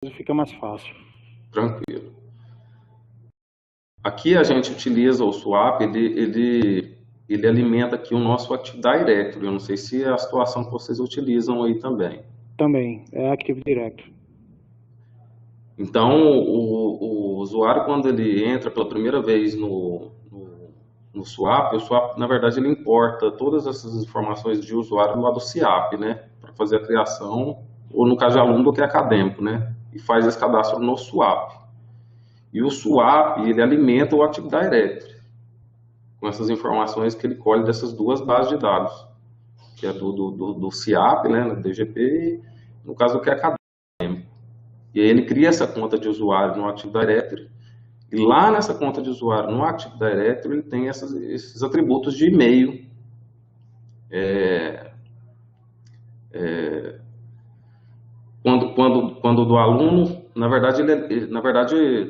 fica mais fácil. Tranquilo. Aqui a gente utiliza o swap, ele alimenta aqui o nosso Active Directory. Eu não sei se é a situação que vocês utilizam aí também. Também, é Active Directory. Então, o usuário, quando ele entra pela primeira vez no swap, o swap, na verdade, ele importa todas essas informações de usuário lá do SIAP, né? Para fazer a criação, ou no caso de aluno, do que acadêmico, né? E faz esse cadastro no swap. E o swap, ele alimenta o Active Directory com essas informações que ele colhe dessas duas bases de dados, que é do SIAP, né, no DGP, e no caso do que é acadêmico. E aí ele cria essa conta de usuário no Active Directory, e lá nessa conta de usuário no Active Directory ele tem esses atributos de e-mail. Quando do aluno, na verdade,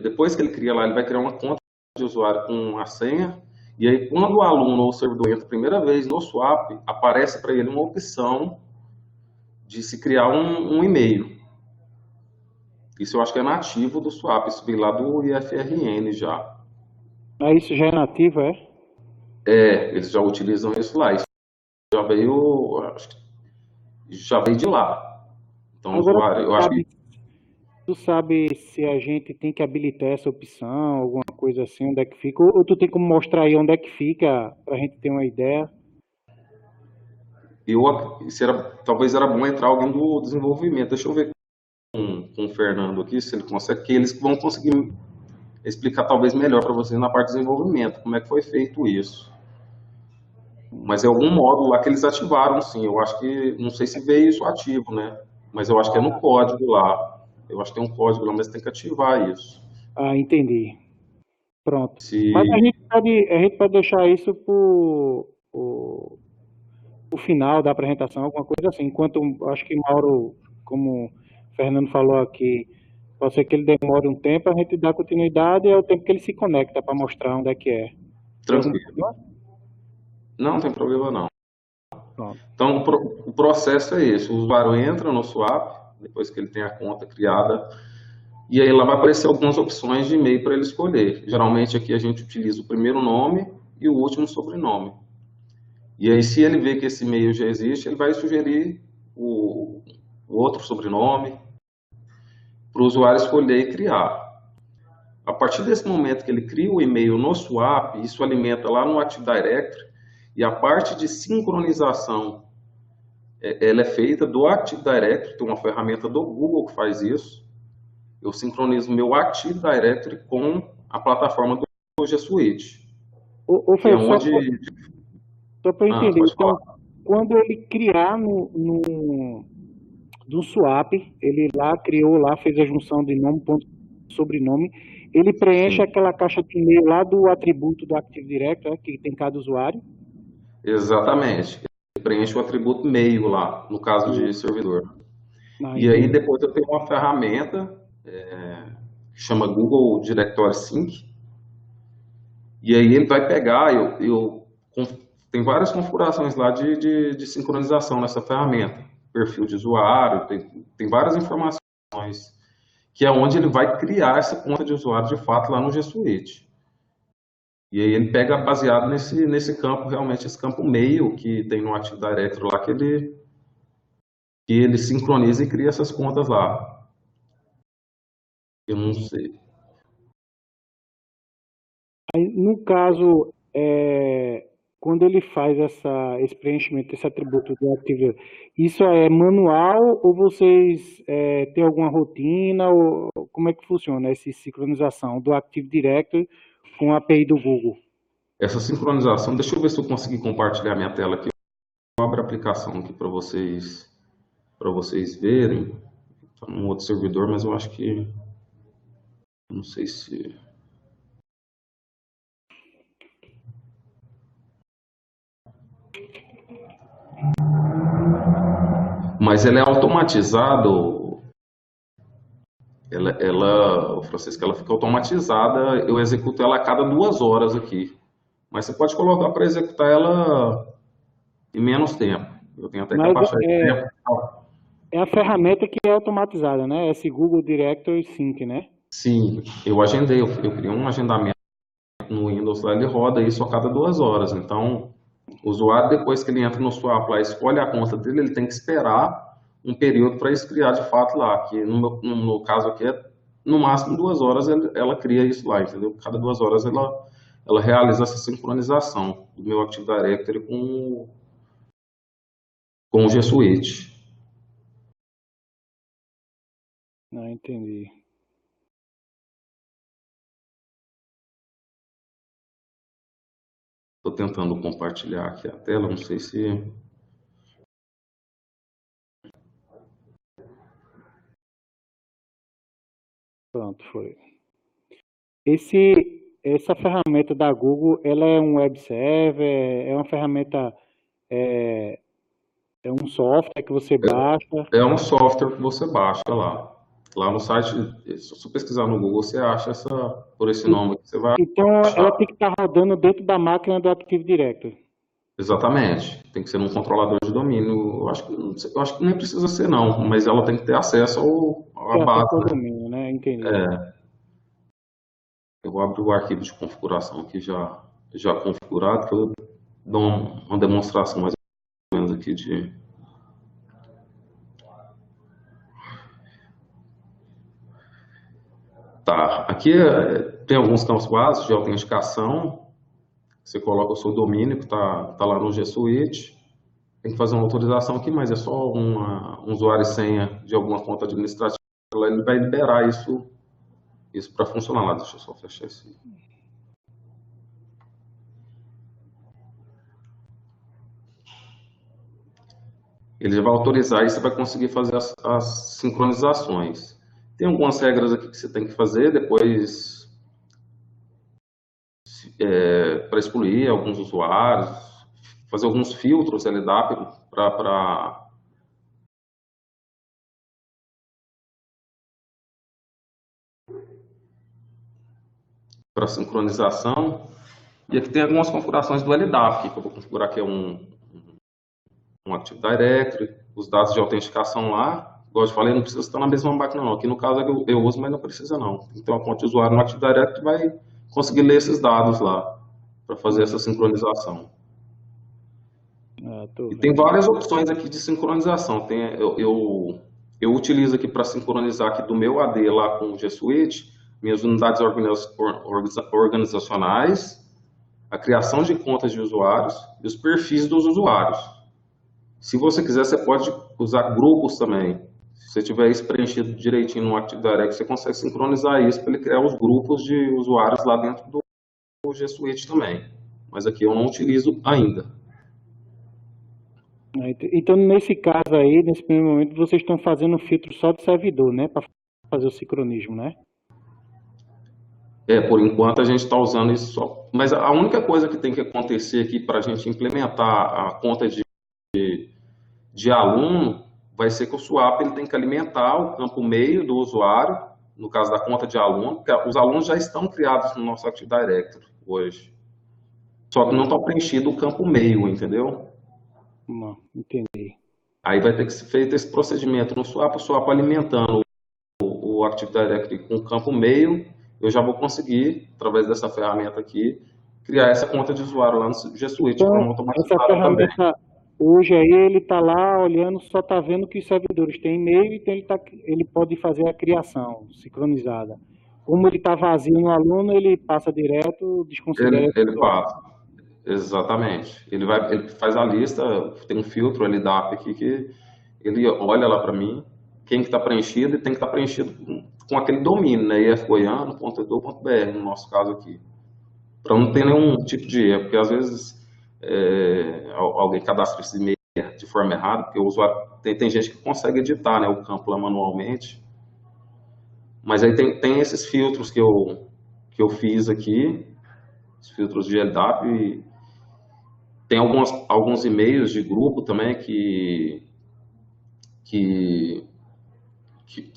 depois que ele cria lá, ele vai criar uma conta de usuário com a senha, e aí quando o aluno ou o servidor entra a primeira vez no swap, aparece para ele uma opção de se criar um e-mail. Isso eu acho que é nativo do swap, isso vem lá do IFRN já. Aí isso já é nativo, é? Eles já utilizam isso lá. Isso já veio, acho que já veio de lá. Então, o Agora, usuário, eu acho que tu sabe se a gente tem que habilitar essa opção, alguma coisa assim, onde é que fica? Ou tu tem como mostrar aí onde é que fica, pra gente ter uma ideia? talvez era bom entrar alguém do desenvolvimento. Deixa eu ver com o Fernando aqui, se ele consegue, que eles vão conseguir explicar talvez melhor para vocês na parte de desenvolvimento, como é que foi feito isso. Mas é algum módulo lá que eles ativaram, sim. Eu acho que, não sei se veio isso ativo, né? Mas eu acho que é no código lá. Eu acho que tem um código lá, mas tem que ativar isso. Ah, entendi. Pronto. Mas Se, a gente pode deixar isso pro final da apresentação, alguma coisa assim. Enquanto, acho que Mauro, como o Fernando falou aqui, pode ser que ele demore um tempo, a gente dá continuidade e é o tempo que ele se conecta para mostrar onde é que é. Tem algum tranquilo. problema? Não tem problema não. Pronto. Então, o processo é esse. O usuário entra no swap, depois que ele tem a conta criada, e aí lá vai aparecer algumas opções de e-mail para ele escolher. Geralmente aqui a gente utiliza o primeiro nome e o último sobrenome. E aí, se ele vê que esse e-mail já existe, ele vai sugerir o outro sobrenome para o usuário escolher e criar. A partir desse momento que ele cria o e-mail no swap, isso alimenta lá no Active Directory, e a parte de sincronização ela é feita do Active Directory, tem uma ferramenta do Google que faz isso. Eu sincronizo meu Active Directory com a plataforma do G Suite, Ô que é Fer, onde... só para eu Ah, entender, pode então, falar. quando ele criar do swap, ele lá criou lá, fez a junção de nome, ponto, sobrenome, ele preenche Sim, aquela caixa de e-mail lá do atributo do Active Directory, que tem cada usuário. exatamente. Ele preenche o atributo meio lá, no caso de servidor. Ah, E aí entendi. depois eu tenho uma ferramenta que chama Google Directory Sync. E aí ele vai pegar, tem várias configurações lá de sincronização nessa ferramenta. Perfil de usuário, tem várias informações, que é onde ele vai criar essa conta de usuário de fato lá no G Suite. E aí ele pega baseado nesse campo, realmente esse campo meio que tem no Active Directory lá, que ele sincroniza e cria essas contas lá. Eu não sei. Aí, no caso, quando ele faz esse preenchimento, esse atributo do Active, isso é manual ou vocês têm alguma rotina? Ou como é que funciona essa sincronização do Active Directory com a API do Google? Essa sincronização, deixa eu ver se eu consegui compartilhar minha tela aqui. Eu abro a aplicação aqui para vocês verem. Está num outro servidor, mas eu acho que não sei se... Mas ela é automatizado, o Francisco, ela fica automatizada, eu executo ela a cada 2 horas aqui. Mas você pode colocar para executar ela em menos tempo. Eu tenho até que Mas abaixar esse tempo. É a ferramenta que é automatizada, né? Esse Google Directory Sync, né? Sim, eu agendei, eu criei um agendamento no Windows lá, ele roda isso a cada 2 horas. Então, o usuário, depois que ele entra no Swap lá, escolhe a conta dele, ele tem que esperar um período para isso criar de fato lá, que no caso aqui é no máximo 2 horas ela cria isso lá, entendeu? Cada 2 horas ela realiza essa sincronização do meu Active Directory com o G Suite. Não entendi. Estou tentando compartilhar aqui a tela, não sei se... Pronto, foi. Essa ferramenta da Google, ela é um web server, é uma ferramenta, é, é um software que você baixa. É um software que você baixa lá. Lá no site, se você pesquisar no Google, você acha por esse E- nome que você vai Então, ela tem achar. que estar rodando dentro da máquina do Active Directory. Exatamente. Tem que ser um controlador de domínio. Eu acho que nem precisa ser não, mas ela tem que ter acesso à Tem acesso base, ao né? domínio, né? Entendi. Eu vou abrir o arquivo de configuração aqui já configurado, que eu dou uma demonstração mais ou menos aqui de... Tá, aqui tem alguns campos básicos de autenticação. Você coloca o seu domínio, que tá lá no G Suite. Tem que fazer uma autorização aqui, mas é só um usuário e senha de alguma conta administrativa. Ele vai liberar isso para funcionar lá. Deixa eu só fechar esse. Ele já vai autorizar e você vai conseguir fazer as sincronizações. Tem algumas regras aqui que você tem que fazer, depois para excluir alguns usuários, fazer alguns filtros LDAP para sincronização. E aqui tem algumas configurações do LDAP, que eu vou configurar aqui um Active Directory, os dados de autenticação lá. Igual eu falei, não precisa estar na mesma máquina não. Aqui no caso eu uso, mas não precisa não. Então a conta de usuário no Active Directory vai conseguir ler esses dados lá para fazer essa sincronização. Ah, tô E tem vendo. várias opções aqui de sincronização. Eu utilizo aqui para sincronizar aqui do meu AD lá com o G Suite, minhas unidades organizacionais, a criação de contas de usuários e os perfis dos usuários. Se você quiser, você pode usar grupos também. Se você tiver isso preenchido direitinho no Active Directory, você consegue sincronizar isso para ele criar os grupos de usuários lá dentro do G Suite também. Mas aqui eu não utilizo ainda. Então, nesse caso aí, nesse primeiro momento, vocês estão fazendo um filtro só de servidor, né? Para fazer o sincronismo, né? Por enquanto a gente está usando isso só. Mas a única coisa que tem que acontecer aqui para a gente implementar a conta de aluno vai ser que o swap ele tem que alimentar o campo meio do usuário, no caso da conta de aluno, porque os alunos já estão criados no nosso Active Directory hoje. Só que não está preenchido o campo meio, entendeu? Não, entendi. Aí vai ter que ser feito esse procedimento no swap, o swap alimentando o Active Directory com o campo meio, eu já vou conseguir, através dessa ferramenta aqui, criar essa conta de usuário lá no G Suite de Então, forma essa automatizada também. ferramenta, hoje aí, ele está lá olhando, só está vendo que os servidores têm e-mail, então ele pode fazer a criação sincronizada. Como ele está vazio no aluno, ele passa direto, desconsidera esse Ele usuário. passa, exatamente. Ele faz a lista, tem um filtro LDAP aqui que ele olha lá para mim, quem que está preenchido e tem que estar preenchido com aquele domínio, né? ifgoiano.edu.br, no nosso caso aqui. Para não ter nenhum tipo de erro, porque às vezes alguém cadastra esse e-mail de forma errada, porque o usuário tem gente que consegue editar, né, o campo lá manualmente, mas aí tem esses filtros que eu fiz aqui, os filtros de LDAP, e tem alguns e-mails de grupo também que, que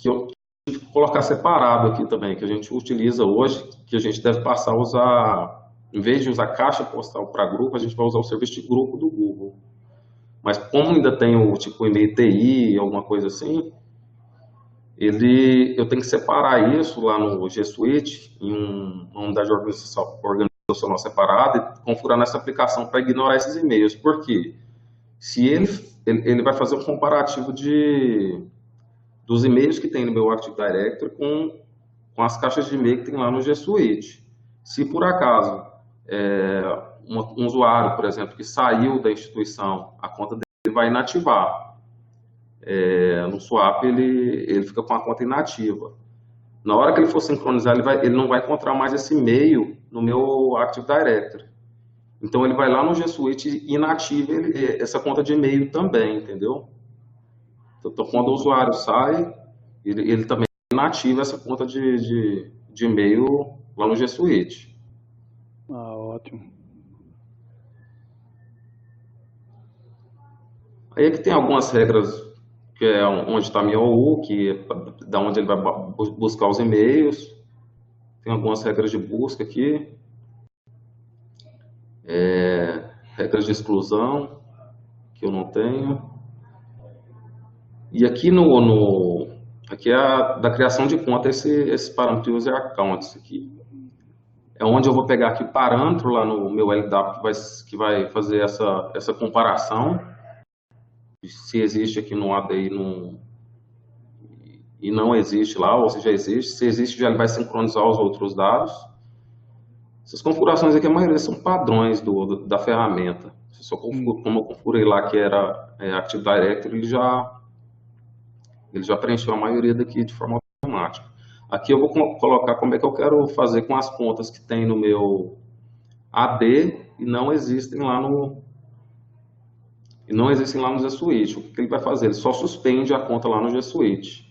eu tive que colocar separado aqui também, que a gente utiliza hoje, que a gente deve passar a usar, em vez de usar caixa postal para grupo, a gente vai usar o serviço de grupo do Google. Mas como ainda tem o tipo e-mail TI, alguma coisa assim, eu tenho que separar isso lá no G Suite, em uma unidade organizacional separada, e configurar nessa aplicação para ignorar esses e-mails. Por quê? Se ele vai fazer um comparativo dos e-mails que tem no meu Active Directory com as caixas de e-mail que tem lá no G Suite. Se por acaso um usuário, por exemplo, que saiu da instituição, a conta dele vai inativar. No swap ele fica com a conta inativa. Na hora que ele for sincronizar, ele não vai encontrar mais esse e-mail no meu Active Directory. Então ele vai lá no G Suite e inativa essa conta de e-mail também, entendeu? Então quando o usuário sai, ele também inativa essa conta de e-mail lá no G Suite. Ótimo. Aí aqui tem algumas regras, que é onde está a minha OU, que é da onde ele vai buscar os e-mails. Tem algumas regras de busca aqui. Regras de exclusão, que eu não tenho. E aqui aqui é da criação de conta, esse parâmetro user accounts aqui. É onde eu vou pegar aqui parâmetro lá no meu LDAP que vai fazer essa comparação, se existe aqui no AD e não existe lá, ou se já existe. Se existe, já ele vai sincronizar os outros dados. Essas configurações aqui, a maioria são padrões da ferramenta. Como eu configurei lá que era Active Directory, ele já preencheu a maioria daqui de forma automática. Aqui eu vou colocar como é que eu quero fazer com as contas que tem no meu AD e não existem lá no G Suite. O que ele vai fazer? Ele só suspende a conta lá no G Suite.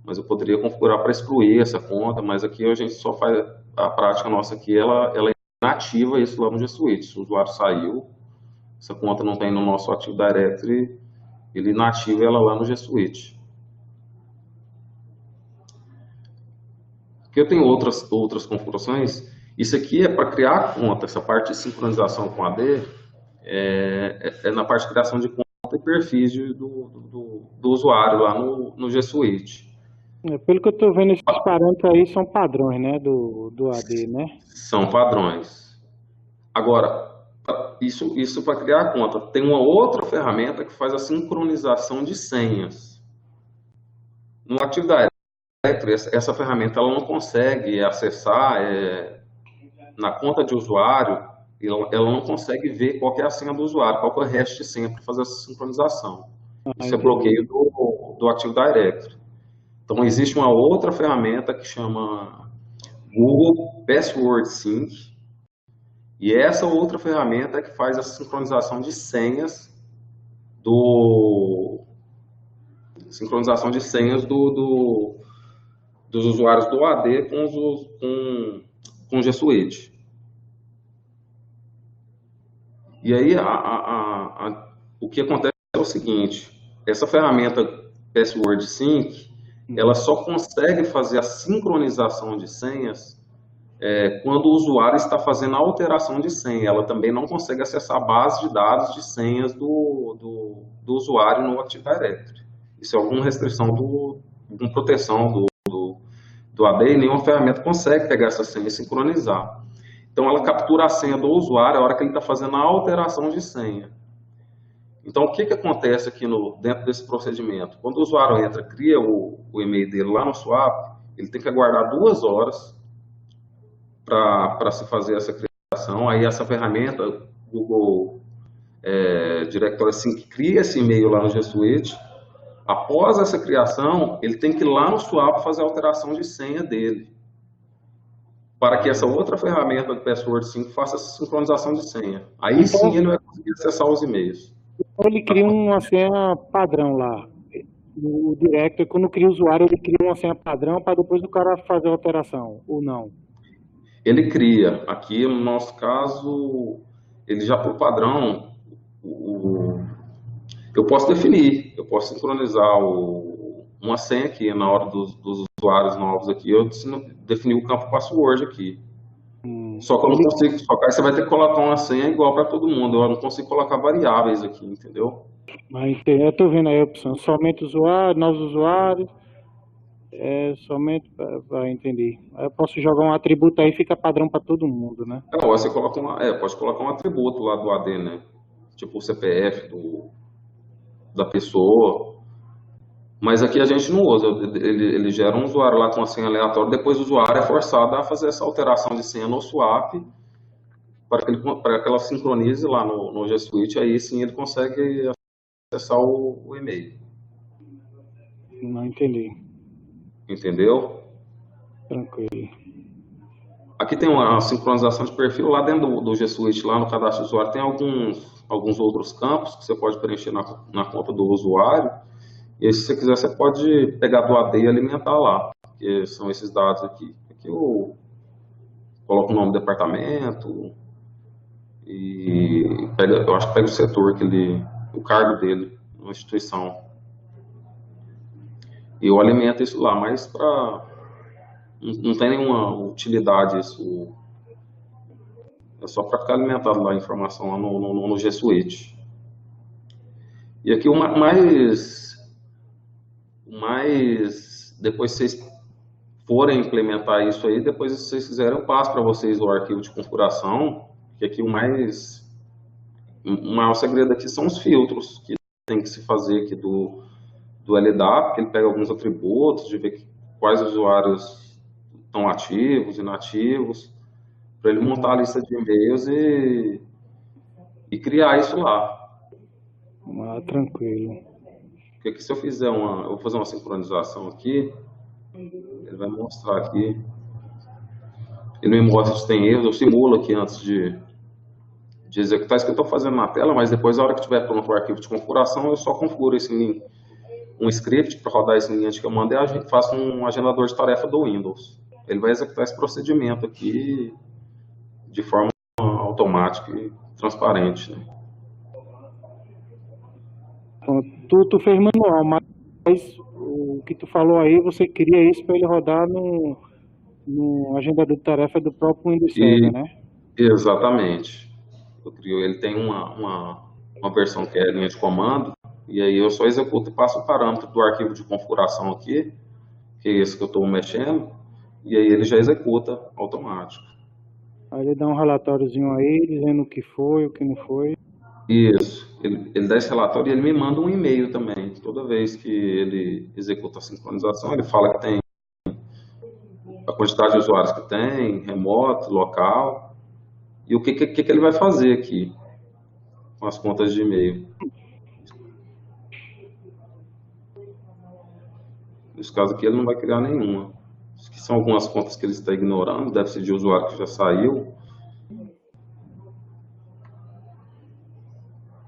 Mas eu poderia configurar para excluir essa conta, mas aqui a gente só faz a prática nossa aqui, ela inativa isso lá no G Suite. Se o usuário saiu, essa conta não tem no nosso Active Directory, ele inativa ela lá no G Suite. Aqui eu tenho outras configurações. Isso aqui é para criar a conta, essa parte de sincronização com AD, na parte de criação de conta e perfis do usuário lá no G Suite. Pelo que eu estou vendo, esses parâmetros aí são padrões, né, do AD, né? São padrões. Agora, isso para criar a conta. Tem uma outra ferramenta que faz a sincronização de senhas. No Active Directory, essa ferramenta ela não consegue acessar na conta de usuário, ela não consegue ver qual que é a senha do usuário, qual que é o hash de senha para fazer essa sincronização. Isso é bloqueio do Active Directory. Então, existe uma outra ferramenta que chama Google Password Sync, e essa outra ferramenta é que faz a sincronização de senhas dos usuários do AD com o G Suite. E aí, o que acontece é o seguinte, essa ferramenta Password Sync, ela só consegue fazer a sincronização de senhas quando o usuário está fazendo a alteração de senha. Ela também não consegue acessar a base de dados de senhas do usuário no Active Directory. Isso é alguma restrição alguma proteção do AD, e nenhuma ferramenta consegue pegar essa senha e sincronizar. Então, ela captura a senha do usuário a hora que ele está fazendo a alteração de senha. Então, o que acontece aqui dentro desse procedimento? Quando o usuário entra, cria o e-mail dele lá no swap, ele tem que aguardar 2 horas para se fazer essa criação. Aí essa ferramenta, Google Directory Sync, cria esse e-mail lá no G Suite. Após essa criação, ele tem que ir lá no swap fazer a alteração de senha dele, para que essa outra ferramenta do Password Sync faça essa sincronização de senha. Aí sim ele vai conseguir acessar os e-mails. Ele cria uma senha padrão lá. O Directory, quando cria o usuário, ele cria uma senha padrão para depois o cara fazer a alteração, ou não? Ele cria. Aqui, no nosso caso, ele já por padrão, eu posso definir, eu posso sincronizar uma senha aqui na hora dos usuários novos aqui, eu defini o campo password aqui. Só que eu não Ele, consigo, só que aí você vai ter que colocar uma senha igual para todo mundo. Eu não consigo colocar variáveis aqui, entendeu? eu estou vendo aí a opção, somente usuário, novos usuários, somente, entender. Aí eu posso jogar um atributo aí, fica padrão para todo mundo, né? Ou você coloca pode colocar um atributo lá do AD, né? Tipo o CPF da pessoa. Mas aqui a gente não usa. Ele gera um usuário lá com uma senha aleatória, depois o usuário é forçado a fazer essa alteração de senha no swap para que ela sincronize lá no G Suite, aí sim ele consegue acessar o e-mail. Não entendi. Entendeu? Tranquilo. Aqui tem uma sincronização de perfil lá dentro do G Suite, lá no cadastro do usuário, tem alguns outros campos que você pode preencher na conta do usuário. E aí, se você quiser, você pode pegar do AD e alimentar lá, que são esses dados aqui. Aqui eu coloco o nome do departamento e eu acho que pega o setor, o cargo dele, na instituição. E eu alimento isso lá, mas não tem nenhuma utilidade isso. É só para ficar alimentado lá a informação lá no G Suite. E aqui depois vocês forem implementar isso aí, depois se vocês quiserem eu passo para vocês o arquivo de configuração, que aqui o maior segredo aqui são os filtros que tem que se fazer aqui do LDAP, porque ele pega alguns atributos, de ver quais usuários estão ativos, inativos, para ele montar a lista de e-mails e criar isso lá. Tranquilo. Porque aqui, se eu fizer eu vou fazer uma sincronização aqui, ele vai mostrar aqui. Ele me mostra se tem erros, eu simulo aqui antes de executar isso que eu estou fazendo na tela, mas depois, na hora que tiver pronto o arquivo de configuração, eu só configuro um script para rodar esse link que eu mandei, a gente faz um agendador de tarefa do Windows. Ele vai executar esse procedimento aqui de forma automática e transparente, né? Tu fez manual, mas o que tu falou aí, você cria isso para ele rodar no agendador de tarefa do próprio Windows Server, né? Exatamente. Ele tem uma versão que é linha de comando, e aí eu só executo e passo o parâmetro do arquivo de configuração aqui, que é esse que eu estou mexendo, e aí ele já executa automático. Aí ele dá um relatóriozinho aí, dizendo o que foi, o que não foi. Isso. Ele dá esse relatório e ele me manda um e-mail também. Toda vez que ele executa a sincronização, ele fala que tem a quantidade de usuários que tem, remoto, local, e o que ele vai fazer aqui com as contas de e-mail. Nesse caso aqui ele não vai criar nenhuma. Que são algumas contas que ele está ignorando, deve ser de usuário que já saiu.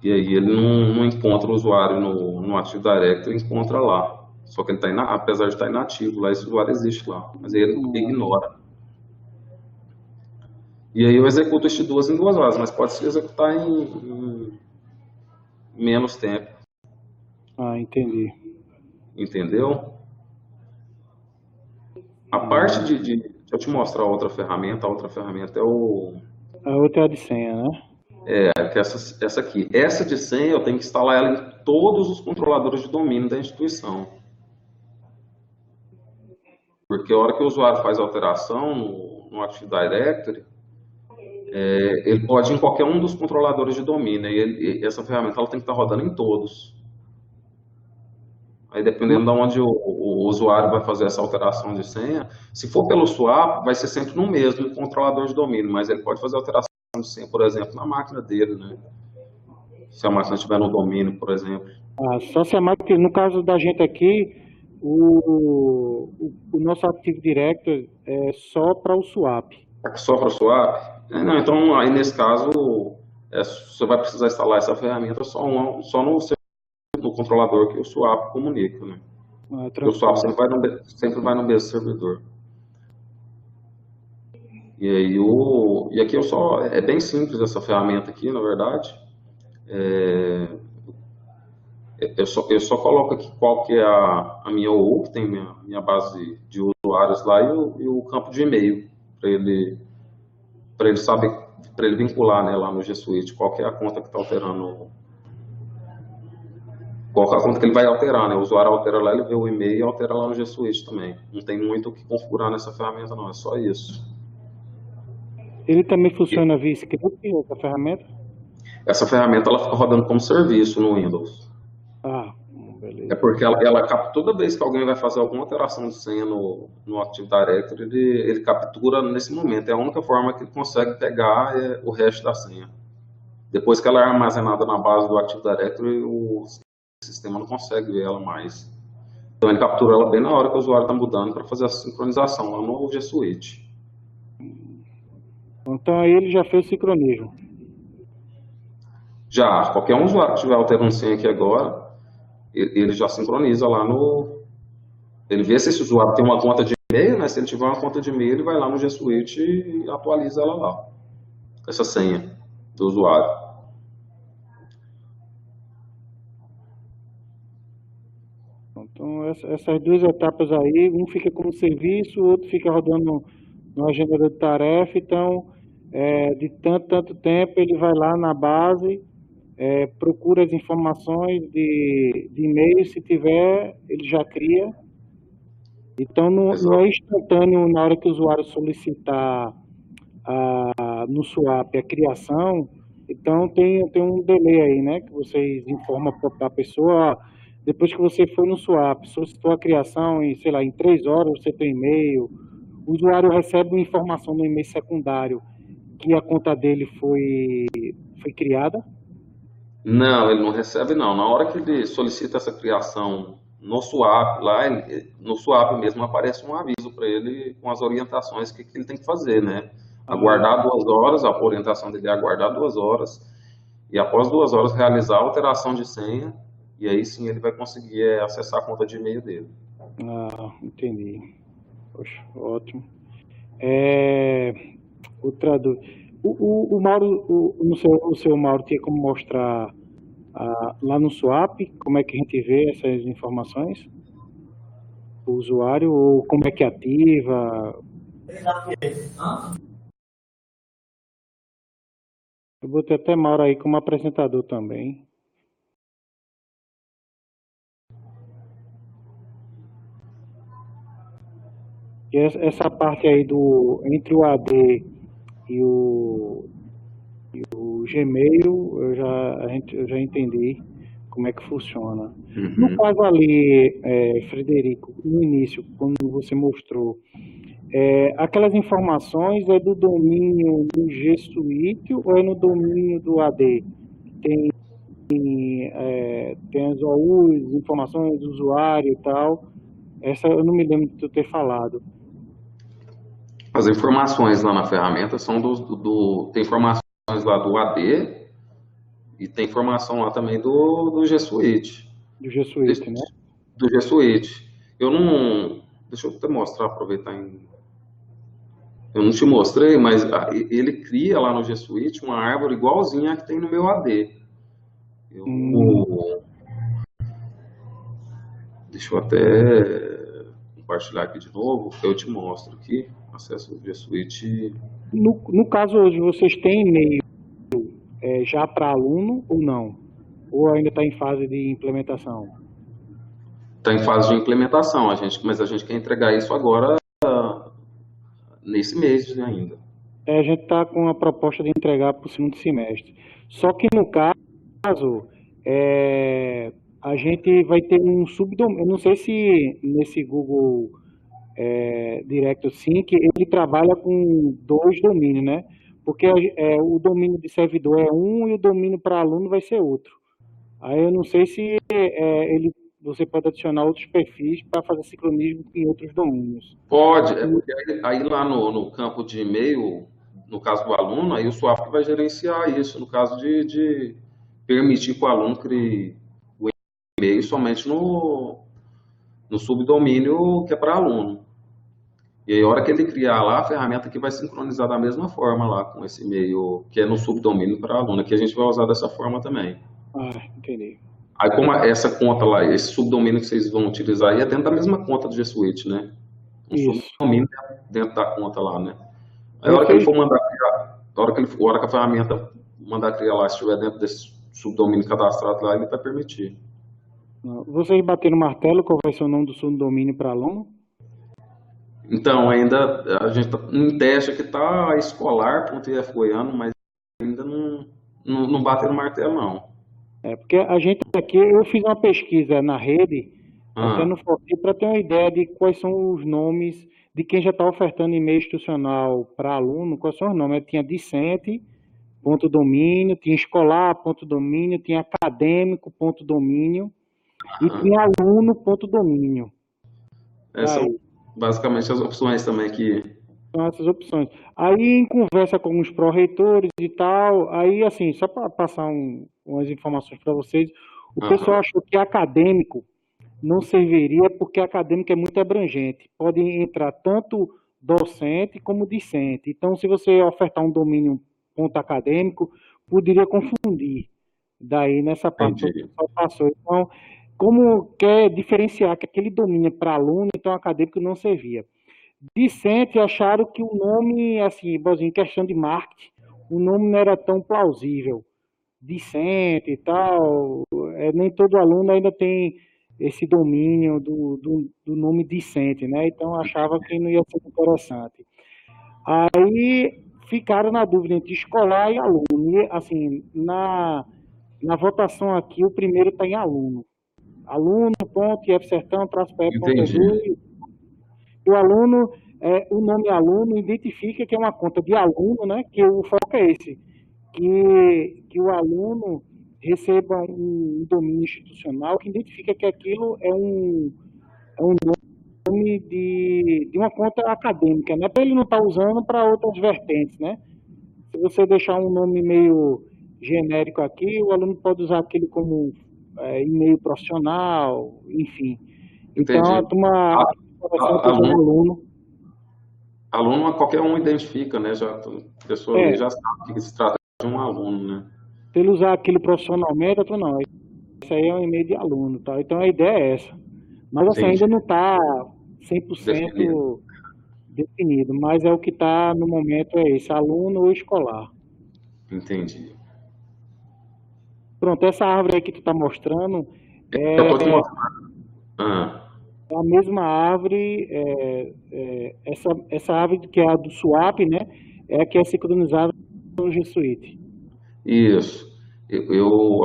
E aí ele não encontra o usuário no Active Directory, encontra lá. Só que ele está apesar de estar inativo, lá esse usuário existe lá, mas aí ele ignora. E aí eu executo este duas em 2 horas, mas pode se executar em menos tempo. Ah, entendi. Entendeu? A parte deixa eu te mostrar a outra ferramenta é A outra é a de senha, né? que essa aqui. Essa de senha eu tenho que instalar ela em todos os controladores de domínio da instituição. Porque a hora que o usuário faz a alteração no Active Directory, ele pode ir em qualquer um dos controladores de domínio. E essa ferramenta ela tem que estar rodando em todos. Aí dependendo de onde o usuário vai fazer essa alteração de senha, se for pelo swap, vai ser sempre no mesmo controlador de domínio, mas ele pode fazer alteração de senha, por exemplo, na máquina dele, né? Se a máquina estiver no domínio, por exemplo. Só se a máquina, no caso da gente aqui, o nosso Active Directory é só para o swap. Só para o swap? Não, então aí nesse caso, você vai precisar instalar essa ferramenta só no controlador que o swap comunica, né? Porque o swap sempre vai no mesmo servidor. E aí e aqui é bem simples essa ferramenta aqui, na verdade. Eu só coloco aqui qual que é a minha OU, que tem minha base de usuários lá, e o campo de e-mail, para ele para ele saber, para ele vincular, né, lá no G Suite, qual que é a conta que está alterando, qual que é a conta que ele vai alterar, né? O usuário altera lá, ele vê o e-mail e altera lá no G Suite também. Não tem muito o que configurar nessa ferramenta, não, é só isso. Ele também funciona via script, essa ferramenta? Essa ferramenta ela fica rodando como serviço no Windows. Ah, É beleza. porque ela capta, toda vez que alguém vai fazer alguma alteração de senha no Active Directory, ele captura nesse momento. É a única forma que ele consegue pegar o resto da senha. Depois que ela é armazenada na base do Active Directory, o sistema não consegue ver ela mais. Então ele captura ela bem na hora que o usuário está mudando para fazer a sincronização lá no G Suite. Então aí ele já fez o sincronismo. Já, qualquer um usuário que estiver alterando senha aqui agora, ele já sincroniza lá no... Ele vê se esse usuário tem uma conta de e-mail, né? Se ele tiver uma conta de e-mail, ele vai lá no G Suite e atualiza ela lá. Essa senha do usuário. Então essas duas etapas aí, um fica como serviço, o outro fica rodando no agendador de tarefa. Então, de tanto tempo ele vai lá na base, procura as informações de e-mail, se tiver, ele já cria. Então não é instantâneo na hora que o usuário solicitar no swap a criação. Então tem um delay aí, né? Que vocês informam para a pessoa, ó, depois que você foi no swap, solicitou a criação em, sei lá, em 3 horas você tem e-mail, o usuário recebe uma informação no e-mail secundário que a conta dele foi criada. Não, ele não recebe não. Na hora que ele solicita essa criação no swap, lá, no swap mesmo aparece um aviso para ele com as orientações que ele tem que fazer, né? Aguardar 2 horas, a orientação dele é aguardar 2 horas, e após 2 horas realizar a alteração de senha, e aí sim ele vai conseguir acessar a conta de e-mail dele. Ah, entendi. Poxa, ótimo. Outra dúvida. O Mauro, o seu Mauro tinha como mostrar lá no swap, como é que a gente vê essas informações? O usuário, ou como é que ativa? Eu botei até Mauro aí como apresentador também. E essa parte aí entre o AD e o Gmail, eu já entendi como é que funciona. No caso ali, Frederico, no início, quando você mostrou, aquelas informações é do domínio do G Suite ou é no domínio do AD? Tem as OUs, informações do usuário e tal. Essa eu não me lembro de tu ter falado. As informações lá na ferramenta são tem informações lá do AD e tem informação lá também do G Suite. Do G Suite, né? Do G Suite. Eu não... Deixa eu até mostrar, aproveitar. Eu não te mostrei, mas ele cria lá no G Suite uma árvore igualzinha a que tem no meu AD. Deixa eu até compartilhar aqui de novo, que eu te mostro aqui. Acesso ao G Suite. No caso hoje, vocês têm e-mail já para aluno ou não? Ou ainda está em fase de implementação? Está em fase de implementação, mas a gente quer entregar isso agora, nesse mês ainda. A gente está com a proposta de entregar para o segundo semestre. Só que no caso, a gente vai ter um subdomínio. Eu não sei se nesse Google Director Sync ele trabalha com 2 domínios, né? Porque o domínio de servidor é um e o domínio para aluno vai ser outro. Aí eu não sei se você pode adicionar outros perfis para fazer sincronismo em outros domínios. Pode, porque aí lá no campo de e-mail, no caso do aluno, aí o swap vai gerenciar isso, no caso de permitir que o aluno crie o e-mail somente no subdomínio que é para aluno. E aí, a hora que ele criar lá, a ferramenta que vai sincronizar da mesma forma lá com esse e-mail que é no subdomínio para aluno, que a gente vai usar dessa forma também. Ah, entendi. Aí, como essa conta lá, esse subdomínio que vocês vão utilizar aí é dentro da mesma conta do G Suite, né? Um subdomínio dentro da conta lá, né? Aí a hora que ele for mandar criar, a hora que a ferramenta mandar criar lá, se estiver dentro desse subdomínio cadastrado lá, ele vai permitir. Vocês bateram martelo, qual vai ser o nome do subdomínio para aluno? Então, ainda a gente tá em teste aqui tá escolar.if Goiano, mas ainda não bateram martelo, não. Porque a gente aqui, eu fiz uma pesquisa na rede, até Ah, no Forti, para ter uma ideia de quais são os nomes de quem já está ofertando e-mail institucional para aluno, quais são os nomes. Tinha discente, ponto domínio, tinha escolar, ponto domínio, tinha acadêmico, ponto domínio, e tinha aluno, ponto domínio. Tá são aí. basicamente as opções também que. São essas opções. Aí, em conversa com os pró-reitores e tal, aí, assim, só para passar umas informações para vocês, o pessoal Aham, achou que acadêmico não serviria porque acadêmico é muito abrangente. Pode entrar tanto docente como discente. Então, se você ofertar um domínio ponto acadêmico, poderia confundir. Daí, nessa parte que o entendi. pessoal passou. Então, como quer diferenciar que aquele domínio é para aluno, então acadêmico não servia. Discente acharam que o nome, assim, em questão de marketing, o nome não era tão plausível. Discente e tal, nem todo aluno ainda tem esse domínio do nome discente, né? Então achava que não ia ser interessante. Aí ficaram na dúvida entre escolar e aluno. E, assim, na votação aqui, o primeiro está em aluno. Aluno, ponto, IF Sertão, traço ponto Entendi. edu, o aluno, o nome aluno identifica que é uma conta de aluno, né? Que o foco é esse, que o aluno receba um domínio institucional que identifica que aquilo é um nome de uma conta acadêmica, né? Para ele não estar usando para outras vertentes, né? Se você deixar um nome meio genérico aqui, o aluno pode usar aquilo como e-mail profissional, enfim. Então, Entendi. a turma, A- a conversa é Aluno, aluno. aluno qualquer um identifica, né? Já, a pessoa ali É, já sabe que se trata de um aluno, né? se ele usar aquilo profissionalmente, outro não. Isso aí é um e-mail de aluno, tá? Então a ideia é essa. Mas assim, Entendi. ainda não está Definido. 100% definido, mas é o que está no momento é esse, aluno ou escolar. Entendi. Pronto, essa árvore aí que tu está mostrando Eu é tô te mostrando. Ah, a mesma árvore, essa árvore que é a do swap, né? É a que é sincronizada no G Suite. isso.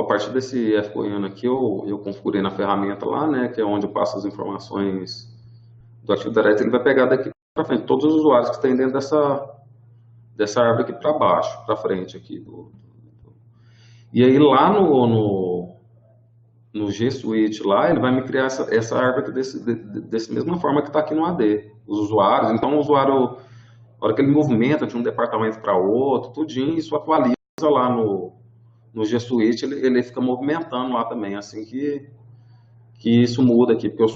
A partir desse F goiano aqui, eu configurei na ferramenta lá, né? Que é onde eu passo as informações do Active Directory. Ele vai pegar daqui para frente todos os usuários que tem dentro dessa árvore aqui para baixo, para frente aqui. E aí lá no G Suite lá, ele vai me criar essa árvore aqui desse mesma forma que está aqui no AD. Os usuários, então o usuário, na hora que ele movimenta de um departamento para outro, tudinho, isso atualiza lá no G Suite, ele fica movimentando lá também, assim que isso muda aqui, porque o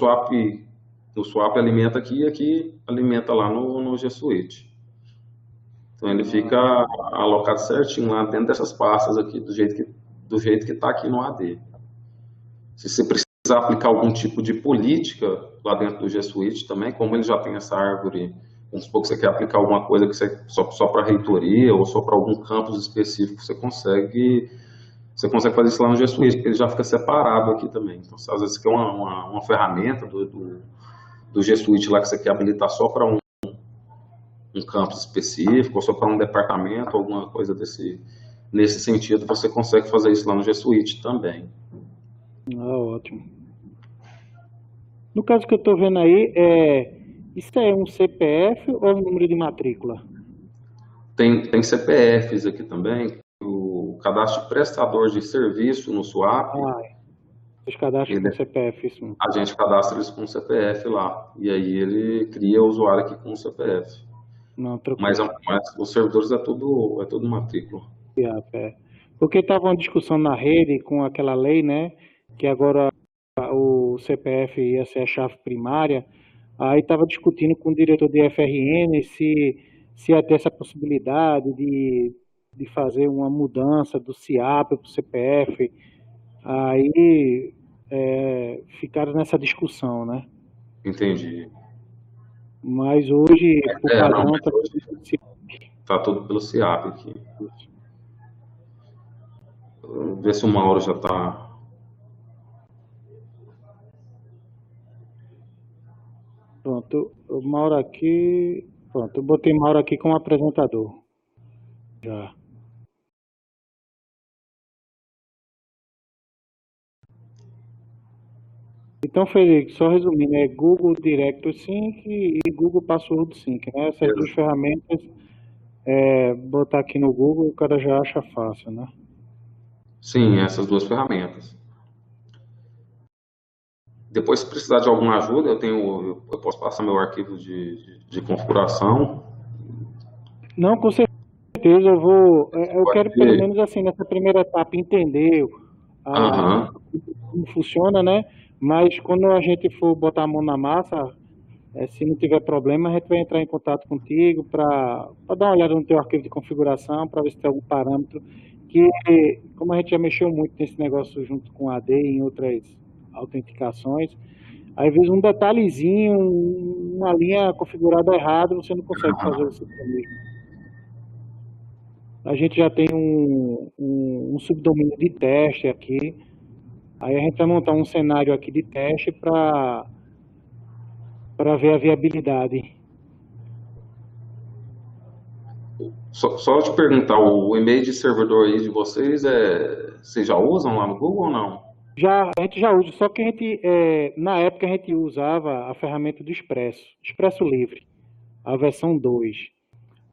swap alimenta aqui e aqui alimenta lá no G Suite. Então ele fica alocado certinho lá dentro dessas pastas aqui, do jeito que está aqui no AD. Se você precisar aplicar algum tipo de política lá dentro do G Suite também, como ele já tem essa árvore, vamos supor que você quer aplicar alguma coisa que você, só para reitoria ou só para algum campus específico, você consegue fazer isso lá no G Suite, porque ele já fica separado aqui também. Então, às vezes você quer uma ferramenta do G Suite lá que você quer habilitar só para um campus específico, ou só para um departamento, alguma coisa nesse sentido, você consegue fazer isso lá no G Suite também. Ah, ótimo. No caso que eu estou vendo aí, isso é um CPF ou é um número de matrícula? Tem CPFs aqui também, o cadastro de prestador de serviço no SWAP, Ah, os cadastros com ele, CPF, isso. a gente cadastra eles com o CPF lá, e aí ele cria o usuário aqui com o CPF. Não, Mas, tranquilo. mas os servidores é tudo matrícula. Porque estava uma discussão na rede com aquela lei, né? Que agora o CPF ia ser a chave primária. Aí estava discutindo com o diretor de FRN se ia ter essa possibilidade de fazer uma mudança do CIAP para o CPF. Aí ficaram nessa discussão, né? Entendi. Mas hoje, por Não, padrão, mas está hoje, tudo CIAP. Tá tudo pelo SIAP aqui. Ver se o Mauro já está. Pronto, o Mauro aqui. Pronto, eu botei Mauro aqui como apresentador. Já. Então, Frederico, só resumindo, é Google Director Sync e Google Password Sync, né? Essas duas ferramentas, botar aqui no Google, o cara já acha fácil, né? Sim, essas duas ferramentas. Depois, se precisar de alguma ajuda, eu posso passar meu arquivo de configuração. Não, com certeza eu vou. Eu Pode quero pelo ver. menos assim, nessa primeira etapa, entender Aham. como funciona, né? Mas quando a gente for botar a mão na massa, se não tiver problema, a gente vai entrar em contato contigo para dar uma olhada no teu arquivo de configuração, para ver se tem algum parâmetro. Que, como a gente já mexeu muito nesse negócio junto com a AD e em outras autenticações, às vezes um detalhezinho, uma linha configurada errada, você não consegue fazer o sincronismo. A gente já tem um subdomínio de teste aqui. Aí a gente vai montar um cenário aqui de teste para ver a viabilidade. Só te perguntar, o e-mail de servidor aí de vocês já usam lá no Google ou não? A gente já usa, só que a gente, na época a gente usava a ferramenta do Expresso, Expresso Livre, a versão 2.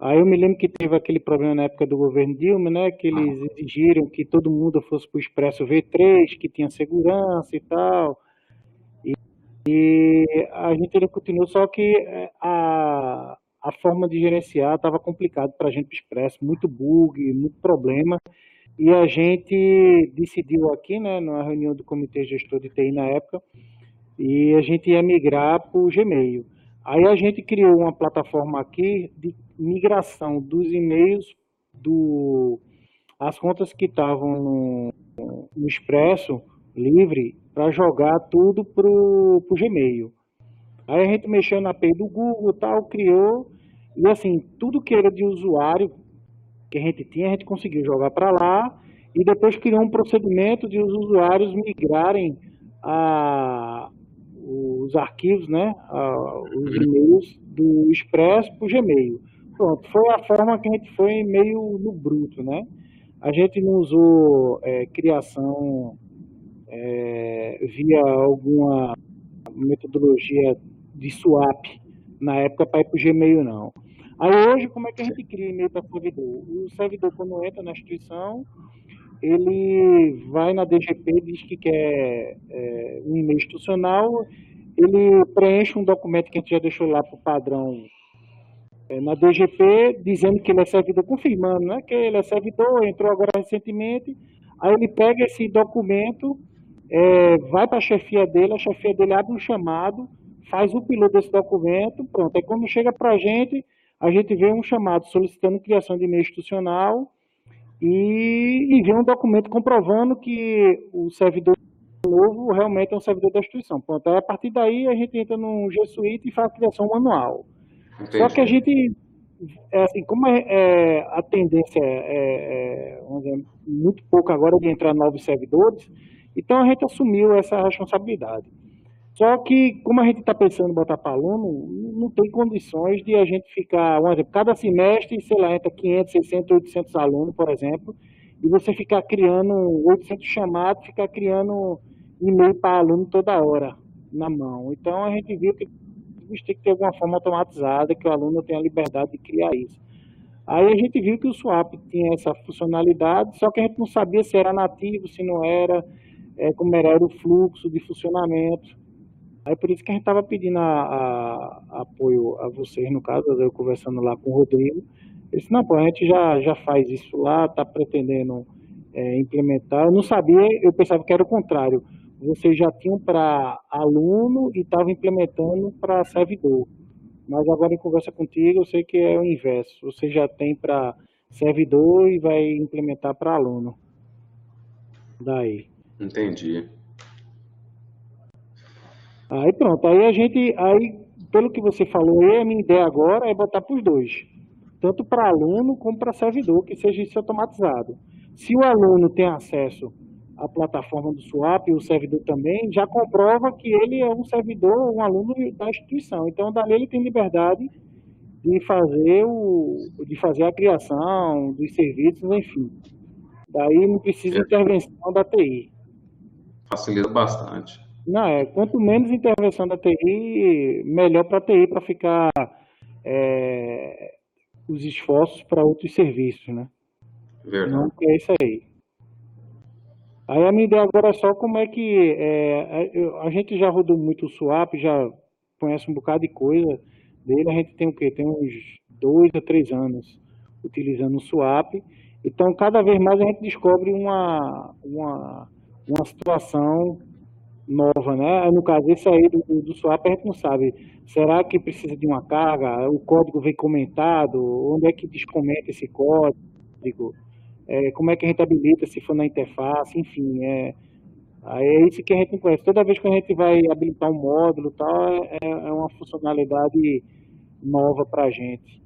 Aí eu me lembro que teve aquele problema na época do governo Dilma, né, que eles exigiram que todo mundo fosse para o Expresso V3, que tinha segurança e tal. E a gente ainda continuou, só que a forma de gerenciar estava complicado para a gente do Expresso, muito bug, muito problema. E a gente decidiu aqui, né, numa reunião do Comitê Gestor de TI na época, e a gente ia migrar para o Gmail. Aí a gente criou uma plataforma aqui de migração dos e-mails, as contas que estavam no Expresso Livre, para jogar tudo para o Gmail. Aí a gente mexeu na API do Google e tal, criou, e assim, tudo que era de usuário que a gente conseguiu jogar para lá, e depois criou um procedimento de os usuários migrarem os arquivos, né, os e-mails do Express para o Gmail. Pronto, foi a forma que a gente foi meio no bruto, né? A gente não usou criação via alguma metodologia de swap na época para ir para o Gmail, não. Aí hoje, como é que a gente cria e-mail para servidor? O servidor, quando entra na instituição, ele vai na DGP, diz que quer um e-mail institucional, ele preenche um documento que a gente já deixou lá para o padrão na DGP, dizendo que ele é servidor, confirmando, né, que ele é servidor, entrou agora recentemente, aí ele pega esse documento, vai para a chefia dele abre um chamado, faz o upload desse documento, pronto. Aí quando chega para a gente vê um chamado solicitando criação de e-mail institucional e vê um documento comprovando que o servidor novo realmente é um servidor da instituição. Pronto. Aí a partir daí a gente entra no G Suite e faz a criação manual. Só que a Entendi. gente, assim, como a tendência vamos dizer, muito pouco agora de entrar novos servidores, então a gente assumiu essa responsabilidade. Só que, como a gente está pensando em botar para aluno, não tem condições de a gente ficar, um exemplo, cada semestre, sei lá, entra 500, 600, 800 alunos, por exemplo, e você ficar criando 800 chamados, ficar criando e-mail para aluno toda hora na mão. Então a gente viu que a gente tem que ter alguma forma automatizada, que o aluno tenha a liberdade de criar isso. Aí a gente viu que o Swap tinha essa funcionalidade, só que a gente não sabia se era nativo, se não era, como era o fluxo de funcionamento. Aí por isso que a gente estava pedindo apoio a vocês, no caso, eu conversando lá com o Rodrigo. Ele disse, não, pô, a gente já faz isso lá, está pretendendo implementar. Eu não sabia, eu pensava que era o contrário. Vocês já tinham para aluno e estavam implementando para servidor. Mas agora em conversa contigo, eu sei que é o inverso. Você já tem para servidor e vai implementar para aluno. Daí. Entendi. Aí pronto, aí pelo que você falou, a minha ideia agora é botar para os dois. tanto para aluno como para servidor, que seja isso automatizado. Se o aluno tem acesso à plataforma do Swap e o servidor também, já comprova que ele é um servidor, um aluno da instituição. Então, dali ele tem liberdade de fazer a criação dos serviços, enfim. Daí não precisa intervenção da TI. Facilita bastante. Não, quanto menos intervenção da TI, melhor para a TI, para ficar é, os esforços para outros serviços, né? Verdade. Não que é isso aí. Aí a minha ideia agora é só como é que a gente já rodou muito o Swap, já conhece um bocado de coisa dele. A gente tem o quê? Tem uns 2 a 3 anos utilizando o Swap. Então, cada vez mais a gente descobre uma situação nova, né? No caso, esse aí do Swap a gente não sabe. Será que precisa de uma carga? O código vem comentado? Onde é que descomenta esse código? Como é que a gente habilita se for na interface? Enfim, aí é isso que a gente não conhece. Toda vez que a gente vai habilitar um módulo e tal, é uma funcionalidade nova para a gente.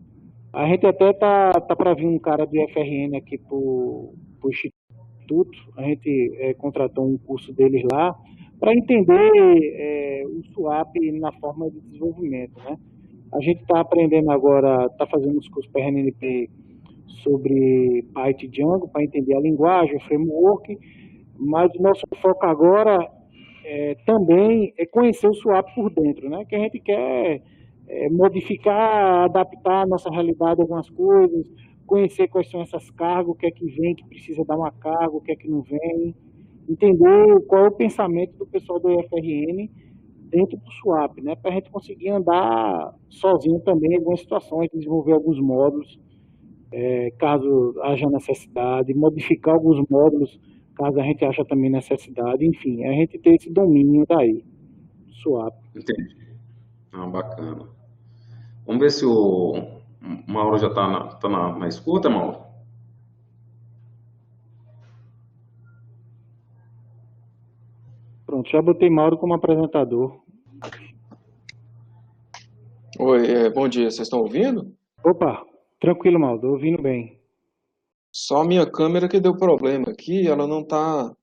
A gente até tá para vir um cara do FRN aqui pro instituto. A gente contratou um curso deles lá para entender o SWAP na forma de desenvolvimento, né? A gente está aprendendo agora, está fazendo os cursos PRNP sobre Python e Django para entender a linguagem, o framework, mas o nosso foco agora também é conhecer o SWAP por dentro, né? Que a gente quer modificar, adaptar a nossa realidade a algumas coisas, conhecer quais são essas cargas, o que é que vem, que precisa dar uma carga, o que é que não vem, entender qual é o pensamento do pessoal do EFRN dentro do SWAP, né? Para a gente conseguir andar sozinho também em algumas situações, desenvolver alguns módulos, caso haja necessidade, modificar alguns módulos, caso a gente acha também necessidade, enfim, a gente ter esse domínio daí, SWAP. Entendi. Bacana. Vamos ver se o Mauro já está na escuta, Mauro? Pronto, já botei Mauro como apresentador. Oi, bom dia, vocês estão ouvindo? Opa, tranquilo, Mauro, tô ouvindo bem. Só a minha câmera que deu problema aqui, ela não tá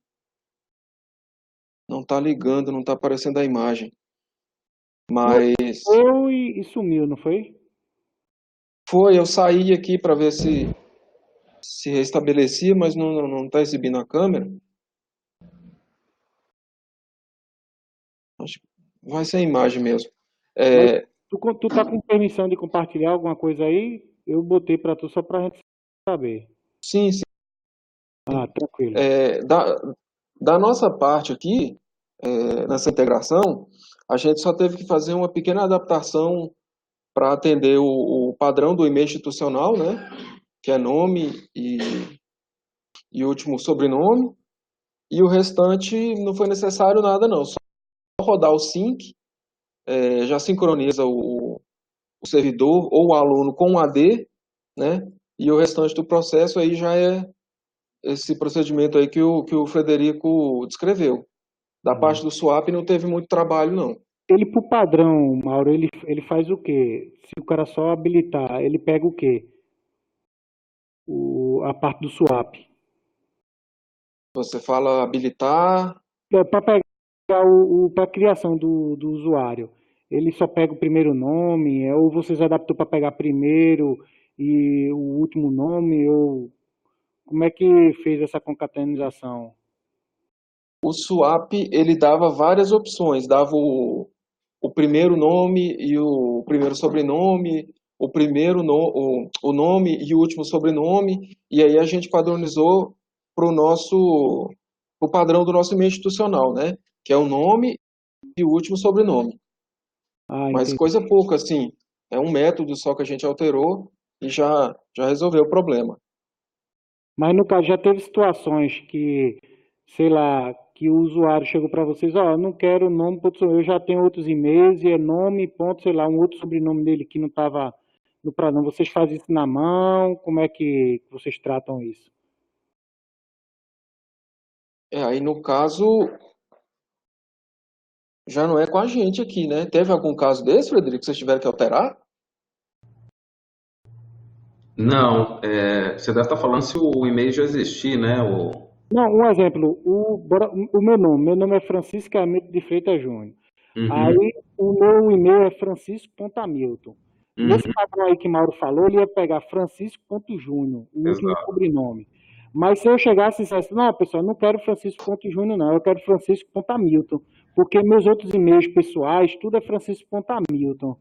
ligando, não tá aparecendo a imagem. Mas Foi e sumiu, não foi? eu saí aqui para ver se restabelecia, mas não tá exibindo a câmera. Acho que vai ser a imagem mesmo. Tu tá com permissão de compartilhar alguma coisa aí? Eu botei para tu só pra gente saber. Sim. Ah, tranquilo. Da nossa parte aqui, nessa integração, a gente só teve que fazer uma pequena adaptação para atender o padrão do e-mail institucional, né? Que é nome e último sobrenome. E o restante não foi necessário nada, não. Só rodar o sync, já sincroniza o servidor ou o aluno com o AD, né? E o restante do processo aí já é esse procedimento aí que o Frederico descreveu. Da parte do swap não teve muito trabalho, não. Ele, por padrão, Mauro, ele faz o quê? Se o cara só habilitar, ele pega o quê? A parte do swap. Você fala habilitar... Para pegar para a criação do usuário, ele só pega o primeiro nome, ou vocês adaptou para pegar primeiro e o último nome, ou como é que fez essa concatenação? O swap, ele dava várias opções, dava o primeiro nome e o primeiro sobrenome, o nome e o último sobrenome, e aí a gente padronizou para o padrão do nosso e-mail institucional, né? Que é o nome e o último sobrenome. Mas coisa pouca, assim, é um método só que a gente alterou e já resolveu o problema. Mas no caso já teve situações que, sei lá, que o usuário chegou para vocês, eu não quero nome, eu já tenho outros e-mails e é nome, ponto, sei lá, um outro sobrenome dele que não estava no padrão. Vocês fazem isso na mão? Como é que vocês tratam isso? Aí no caso, já não é com a gente aqui, né? Teve algum caso desse, Frederico, que vocês tiveram que alterar? Não, você deve estar falando se o e-mail já existir, né? Não, um exemplo, o meu nome é Francisco Hamilton de Freitas Júnior. Uhum, Aí o meu e-mail é francisco.hamilton. Nesse uhum, padrão aí que Mauro falou, ele ia pegar francisco.júnior, o último exato. sobrenome. Mas se eu chegasse e dissesse, não, pessoal, eu não quero francisco.júnior, não, eu quero francisco.hamilton, porque meus outros e-mails pessoais, tudo é francisco.hamilton.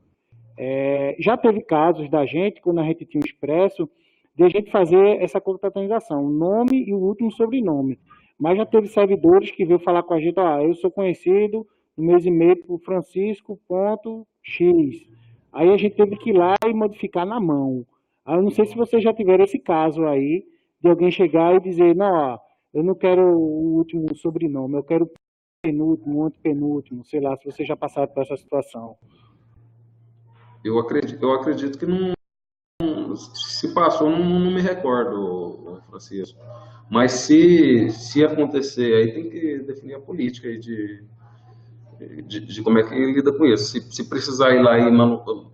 Já teve casos da gente, quando a gente tinha um expresso, de a gente fazer essa confraternização, o nome e o último sobrenome. Mas já teve servidores que veio falar com a gente, eu sou conhecido no meu e-mail por francisco.x. Aí a gente teve que ir lá e modificar na mão. Aí eu não sei se vocês já tiveram esse caso aí, de alguém chegar e dizer, não, eu não quero o último sobrenome, eu quero o penúltimo, o antepenúltimo, sei lá, se vocês já passaram por essa situação. Eu acredito que não, se passou, não me recordo, Francisco. Mas se acontecer, aí tem que definir a política aí de como é que lida com isso. Se precisar ir lá e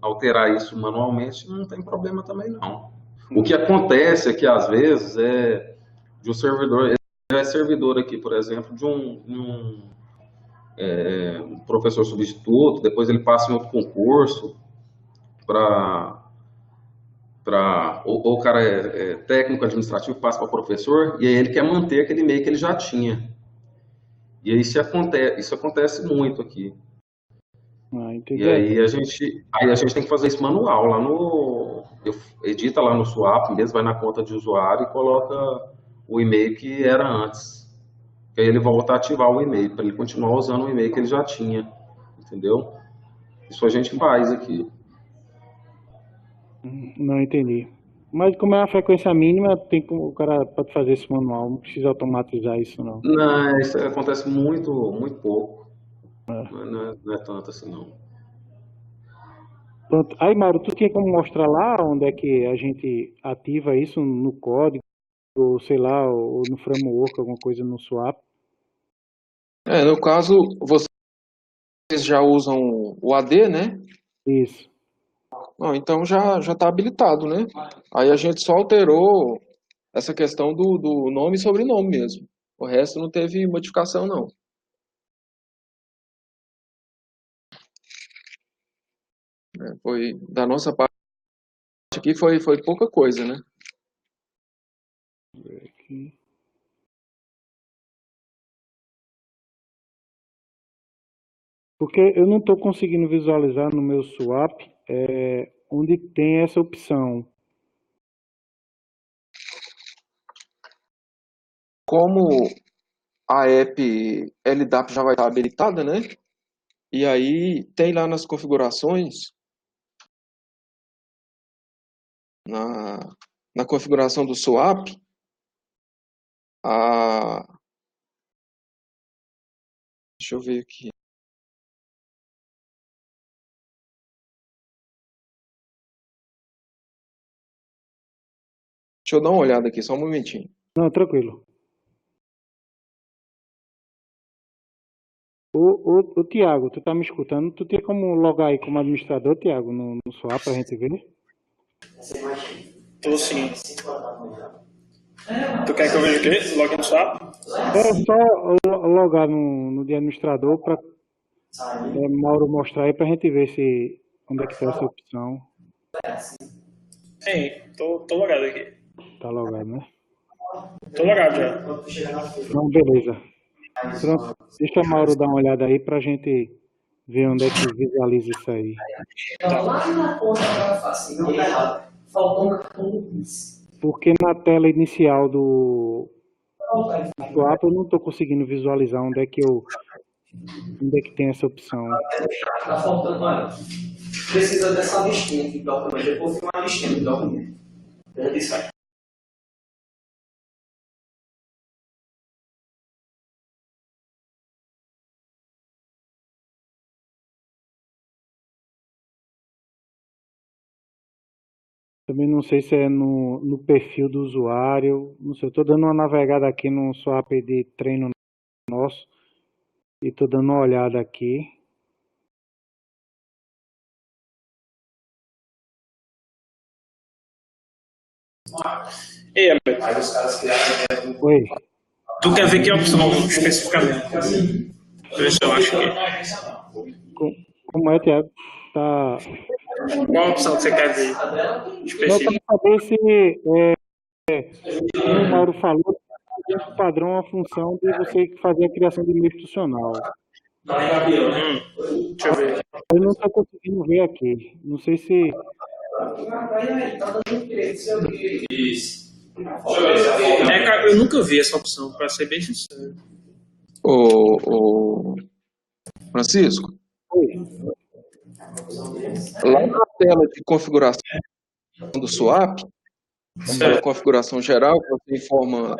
alterar isso manualmente, não tem problema também não. O que acontece é que às vezes de um servidor, ele é servidor aqui, por exemplo, de um professor substituto, depois ele passa em outro concurso para ou o cara é técnico administrativo, passa para professor, e aí ele quer manter aquele e-mail que ele já tinha. E aí isso acontece muito aqui. Ah, E entendi. aí a gente tem que fazer isso manual, edita lá no Swap, mesmo vai na conta de usuário e coloca o e-mail que era antes. Que aí ele volta a ativar o e-mail, para ele continuar usando o e-mail que ele já tinha, entendeu? Isso a gente faz aqui. Não entendi. Mas como é uma frequência mínima, o cara pode fazer isso manual, não precisa automatizar isso não. Não, isso acontece muito, muito pouco. Não é tanto assim, não. Pronto. Aí, Mauro, tu tinha como mostrar lá onde é que a gente ativa isso no código, ou sei lá, ou no framework, alguma coisa no swap? No caso, vocês já usam o AD, né? Isso. Não, então já está habilitado, né? Aí a gente só alterou essa questão do nome e sobrenome mesmo. O resto não teve modificação, não. Foi da nossa parte aqui foi pouca coisa, né? Aqui. Porque eu não estou conseguindo visualizar no meu swap onde tem essa opção. Como a app LDAP já vai estar habilitada, né? E aí tem lá nas configurações, na, na configuração do swap, a, deixa eu ver aqui. Deixa eu dar uma olhada aqui, só um momentinho. Não, tranquilo. Ô, Tiago, tu tá me escutando? Tu tem como logar aí como administrador, Tiago, no swap pra gente ver? Tô sim. Tu quer que eu veja o quê? Login no Swap? É só logar no de administrador para Mauro mostrar aí pra gente ver se onde é que tá essa opção. Sim, tô logado aqui. Tá logado, né? Tô logado já. Não, beleza. Pronto. Deixa o Mauro dar uma olhada aí pra gente ver onde é que visualiza isso aí. Porque na tela inicial do swap eu não tô conseguindo visualizar onde é que tem essa opção. Tá faltando, olha. Precisa dessa listinha aqui de documento. Eu vou filmar a listinha de documento. Já disse aí. Também não sei se é no perfil do usuário. Não sei, eu tô dando uma navegada aqui no swap de treino nosso e tô dando uma olhada aqui. Ei, Alberto, Aí os caras criaram Oi. tu quer ver que opção especificamente? Deixa eu ver se eu acho aqui. Como é, Tiago? Tá. Qual opção que você quer ver Não, para específica? saber se, como o Mauro falou, o padrão é uma função de você fazer a criação de e-mail institucional. Deixa eu ver. Eu não estou conseguindo ver aqui. Não sei se. Isso. Eu nunca vi essa opção, para ser bem sincero. Ô, Francisco, Oi. lá na tela de configuração do SWAP, aquela configuração geral, que você informa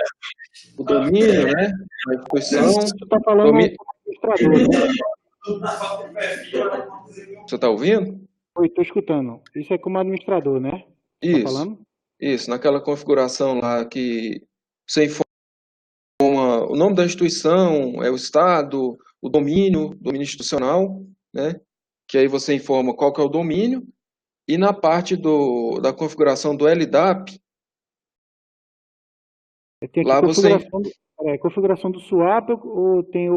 o domínio, né? A instituição. Tu está falando Domínio. do administrador, né? Você está ouvindo? Oi, estou escutando. Isso é como administrador, né? Tá Isso. falando? Isso, naquela configuração lá que você informa o nome da instituição, é o estado, o domínio institucional, né? Que aí você informa qual que é o domínio, e na parte da configuração do LDAP, Tem aqui lá você... configuração do swap ou tem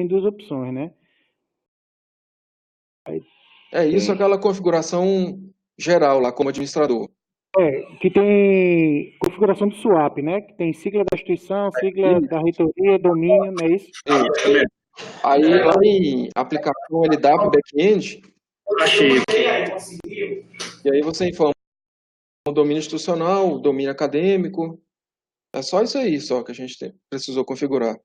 duas opções, né? É isso, aquela configuração geral lá como administrador. Que tem configuração do swap, né? Que tem sigla da instituição, sigla da reitoria, domínio, não é isso? Aí lá em aplicação LDAP back-end, Achei. e aí você informa o domínio institucional, o domínio acadêmico. É só isso aí só que a gente precisou configurar.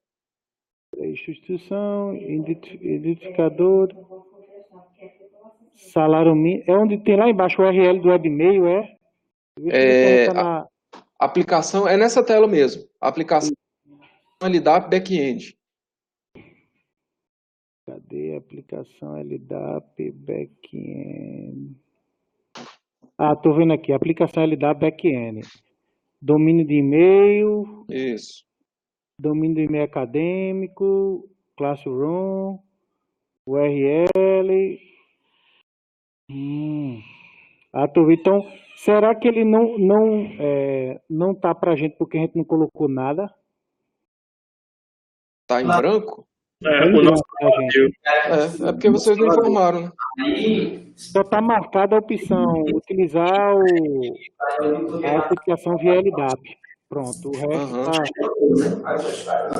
Instituição, identificador, salário mínimo. É onde tem lá embaixo o URL do webmail, Aplicação, é nessa tela mesmo. Aplicação LDAP back-end. Cadê a aplicação LDAP back-end? Tô vendo aqui, aplicação LDAP back-end. Domínio de e-mail. Isso. Domínio de e-mail acadêmico, Classroom, URL. Tô vendo. Então, será que ele não tá pra gente porque a gente não colocou nada? Tá em branco? O nosso É porque vocês não informaram, né? Só está marcada a opção utilizar a aplicação via LDAP. Pronto, o resto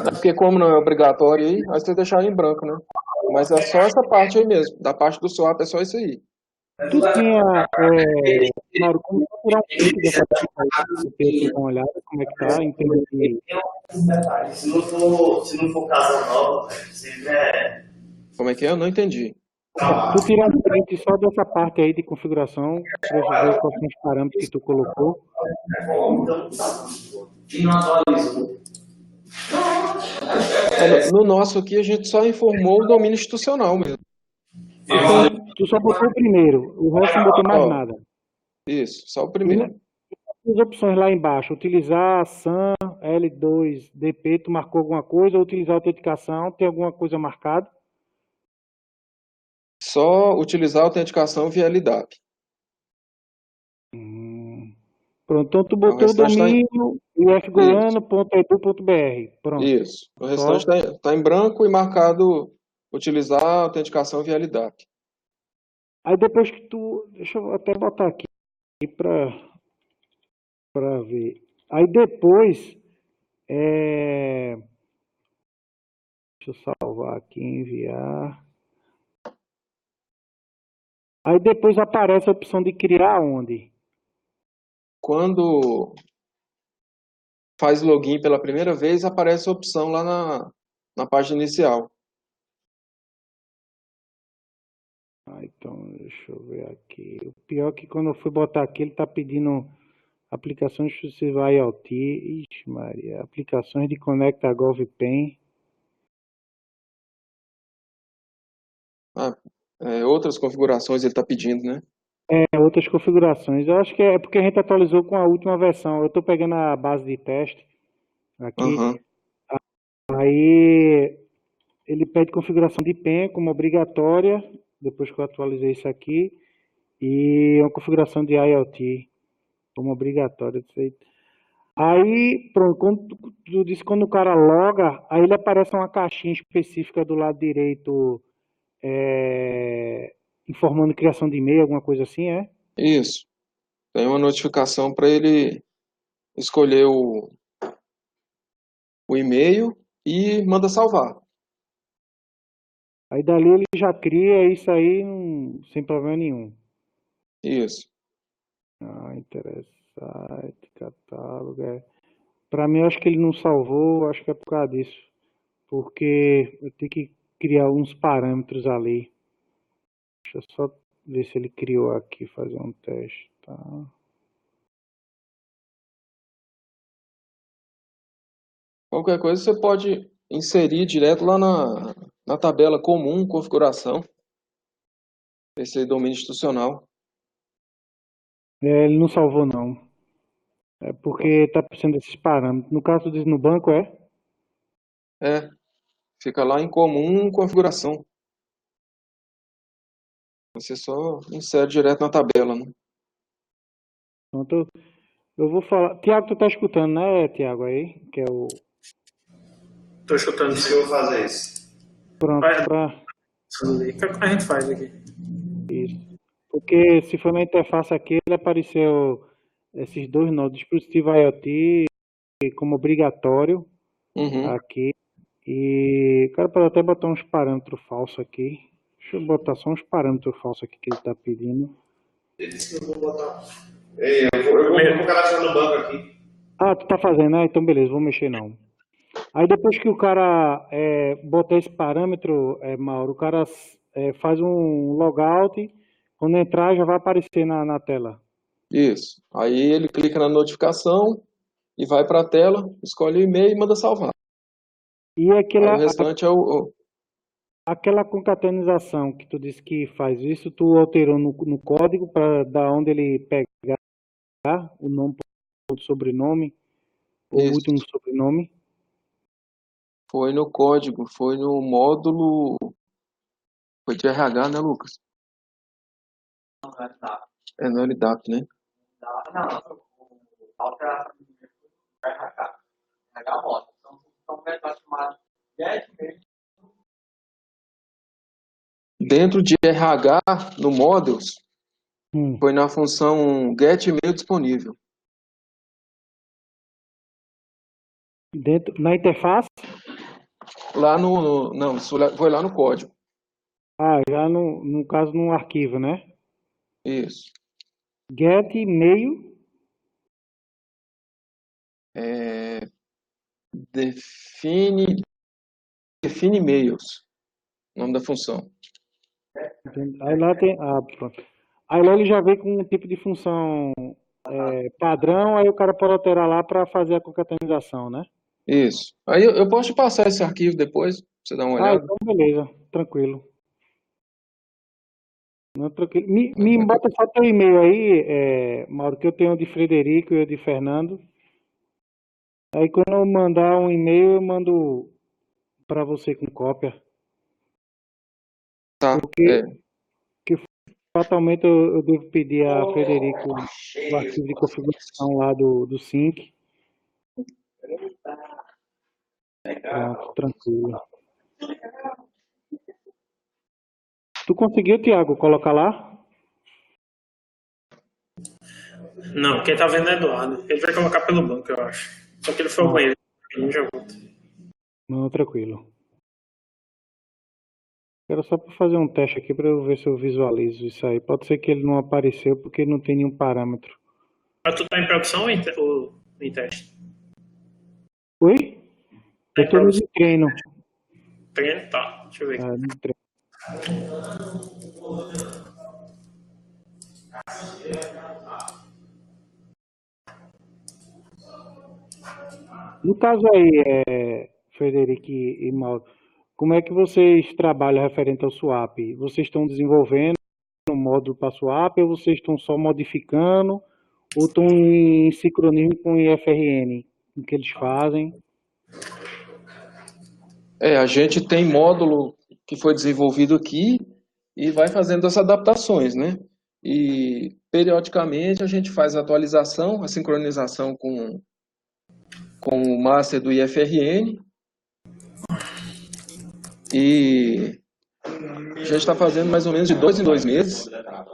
É porque como não é obrigatório aí você deixar em branco, né? Mas é só essa parte aí mesmo. Da parte do SWAP é só isso aí. Tu tinha, Mauro, como tirar um print dessa aplicação aí, dar uma olhada, como é que tá, entender que... Se não for casa nova, sempre é... Como é que é? Eu não entendi. Tu tirar um print só dessa parte aí de configuração, para ver quais são os parâmetros que tu colocou. E não atualizou. No nosso aqui, a gente só informou o domínio institucional mesmo. Então, tu só botou o primeiro, o resto não botou mais nada. Isso, só o primeiro. As opções lá embaixo, utilizar SAM, L2, DP, tu marcou alguma coisa, ou utilizar autenticação, tem alguma coisa marcada? Só utilizar a autenticação via LDAP. Pronto, então tu botou o domínio ifgoiano.edu.br. Pronto. Isso. O restante está em branco e marcado utilizar a autenticação via LDAP. Aí depois que tu... Deixa eu até botar aqui para ver. Aí depois... Deixa eu salvar aqui, enviar. Aí depois aparece a opção de criar onde? Quando faz login pela primeira vez, aparece a opção lá na página inicial. Então, deixa eu ver aqui. O pior é que quando eu fui botar aqui, ele está pedindo aplicações exclusivas IoT. Ixi, Maria. Aplicações de Conecta GovPen. Outras configurações ele está pedindo, né? Outras configurações. Eu acho que é porque a gente atualizou com a última versão. Eu estou pegando a base de teste aqui. Aí ele pede configuração de PEN como obrigatória, depois que eu atualizei isso aqui, e uma configuração de IoT como obrigatória. Aí, pronto, quando tu disse que quando o cara loga, aí ele aparece uma caixinha específica do lado direito, informando criação de e-mail, alguma coisa assim, é? Isso. Tem uma notificação para ele escolher o e-mail e manda salvar. Aí dali ele já cria isso aí sem problema nenhum. Isso. Ah, interessante, catálogo, Pra mim, eu acho que ele não salvou, acho que é por causa disso. Porque eu tenho que criar uns parâmetros ali. Deixa eu só ver se ele criou aqui, fazer um teste, tá? Qualquer coisa você pode inserir direto lá na tabela comum, configuração, esse domínio institucional. Ele não salvou, não. É porque tá precisando desses parâmetros. No caso diz no banco, É, fica lá em comum, configuração. Você só insere direto na tabela, né? Pronto, eu vou falar. Tiago, tu tá escutando, né, Tiago, aí? Que é o. Tô chutando Se eu vou fazer isso. Pronto, Vai, pra o que a gente faz aqui? isso. Porque se for na interface aqui, ele apareceu esses dois nodos, dispositivo IoT como obrigatório Uhum. aqui. E o cara pode até botar uns parâmetros falsos aqui. Deixa eu botar só uns parâmetros falsos aqui que ele está pedindo. Eu vou botar. Ei, eu vou cadastrar no banco aqui. Ah, tu tá fazendo, né? Então beleza, vou mexer não. Aí depois que o cara botar esse parâmetro, Mauro, o cara faz um logout. Quando entrar já vai aparecer na tela. Isso. Aí ele clica na notificação e vai para a tela, escolhe o e-mail e manda salvar. E Aí aquela, o restante é aquela concatenação que tu disse que faz isso, tu alterou no código para da onde ele pegar o nome, o sobrenome, o Isso. último sobrenome. Foi no código, foi no módulo. Foi de RH, né, Lucas? Não, não é nada. É no LDAP, né? Não. Alteração de RH. RH moto. Então, vai estar chamado get mesmo. Dentro de RH, no Models, Hum. foi na função get e-mail disponível. Dentro, na interface? Lá não, isso foi lá no código. Ah, já no caso no arquivo, né? Isso. Get e-mail. Define e-mails. Nome da função. Aí lá tem. Ah, pronto. Aí lá ele já vem com um tipo de função padrão, aí o cara pode alterar lá para fazer a concatenação, né? Isso. Aí eu posso te passar esse arquivo depois, pra você dar uma Ah, olhada. então beleza, tranquilo. Não, tranquilo. Me bota só teu e-mail aí, Mauro, que eu tenho o de Frederico e o de Fernando. Aí quando eu mandar um e-mail, eu mando para você com cópia. Tá. Que fatalmente eu devo pedir a Frederico o arquivo de configuração lá do Sync. Pronto, tranquilo. Tu conseguiu, Thiago, colocar lá? Não, quem tá vendo é Eduardo. Ele vai colocar pelo banco, eu acho. Só que ele foi ao banheiro. Ele já volta. Não, tranquilo. Era só para fazer um teste aqui para eu ver se eu visualizo isso aí. Pode ser que ele não apareceu porque não tem nenhum parâmetro. Mas tu tá em produção ou em teste? Oi? Eu tô no de treino. Treino? Tá, deixa eu ver aqui. Ah, no treino. No caso aí, Frederico e Mauro, como é que vocês trabalham referente ao swap? Vocês estão desenvolvendo um módulo para swap ou vocês estão só modificando ou estão em sincronismo com o IFRN? O que eles fazem? A gente tem módulo que foi desenvolvido aqui e vai fazendo essas adaptações, né? E periodicamente a gente faz a atualização, a sincronização com com o master do IFRN e a gente está fazendo mais ou menos de 2 em 2 meses,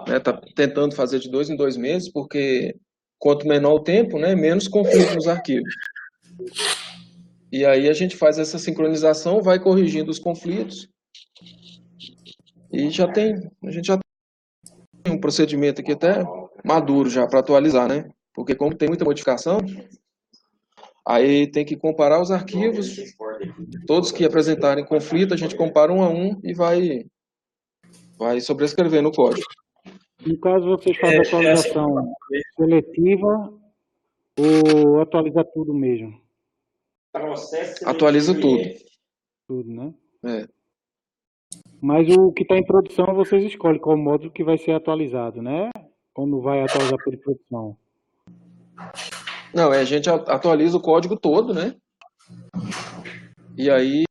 né? Está tentando fazer de 2 em 2 meses, porque quanto menor o tempo, né, menos conflito nos arquivos. E aí a gente faz essa sincronização, vai corrigindo os conflitos e a gente já tem um procedimento aqui até maduro já para atualizar, né? Porque como tem muita modificação, aí tem que comparar os arquivos, todos que apresentarem conflito, a gente compara um a um e vai sobrescrever no código. No caso, vocês fazem atualização seletiva ou atualiza tudo mesmo? Atualiza tudo. Tudo, né? É. Mas o que está em produção, vocês escolhem qual módulo que vai ser atualizado, né? Quando vai atualizar por produção. Não, a gente atualiza o código todo, né? E aí,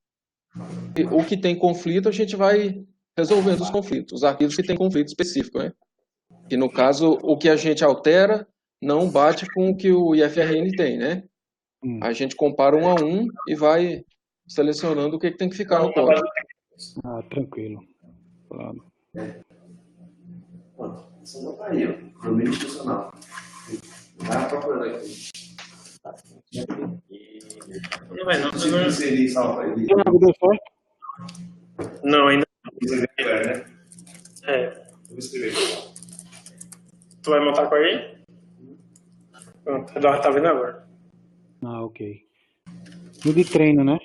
o que tem conflito, a gente vai resolvendo os conflitos. Os arquivos que têm conflito específico, né? E no caso, o que a gente altera não bate com o que o IFRN tem, né? A gente compara um a um e vai selecionando o que tem que ficar no código. Ah, tranquilo. Claro. Essa não tá aí, ó. Domínio funcional. Vai procurando aqui. Não vai não. Se inserir, salva aí. Tem algo deu certo? Não, ainda Né? é. Vou escrever. Tu vai montar com alguém? Pronto, o Eduardo tá vendo agora. Ah, ok. No de treino, né?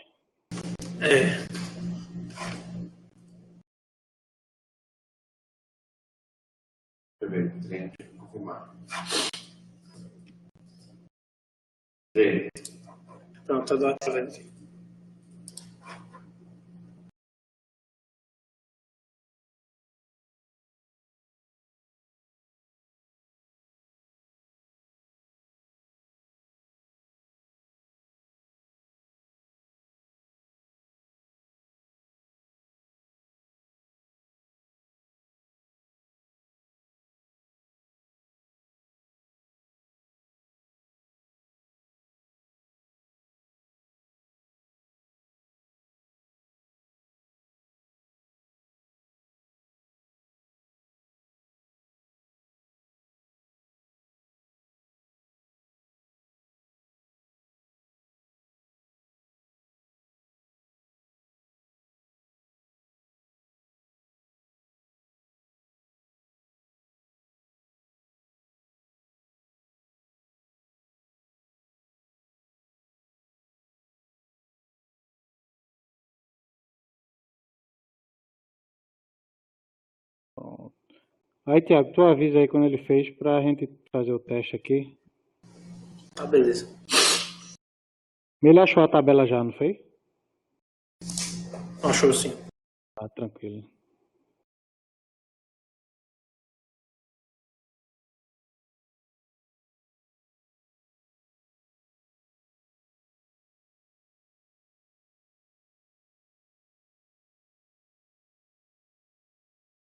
É. Deixa eu ver. Treino, deixa eu confirmar. Treino. Pronto, o Eduardo tá vendo. Aí, Thiago, tu avisa aí quando ele fez pra gente fazer o teste aqui. Tá, beleza. Ele achou a tabela já, não foi? Achou sim. Ah, tranquilo.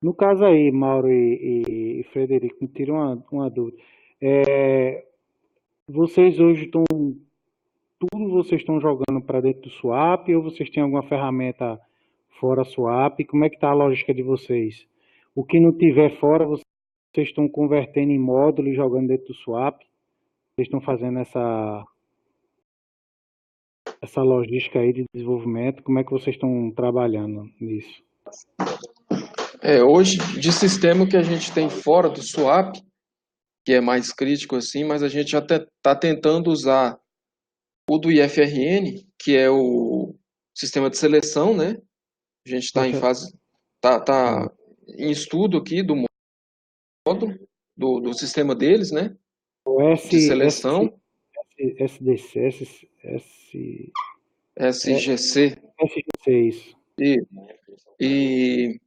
No caso aí, Mauro e Frederico, me tira uma dúvida. Vocês hoje estão, tudo vocês estão jogando para dentro do Swap ou vocês têm alguma ferramenta fora Swap? Como é que está a lógica de vocês? O que não tiver fora, vocês estão convertendo em módulo e jogando dentro do Swap? Vocês estão fazendo essa logística aí de desenvolvimento? Como é que vocês estão trabalhando nisso? Hoje, de sistema que a gente tem fora do swap, que é mais crítico assim, mas a gente já está tentando usar o do IFRN, que é o sistema de seleção, né? A gente está em fase, tá em estudo aqui do módulo, do sistema deles, né? De seleção. SGC. SGC, isso. E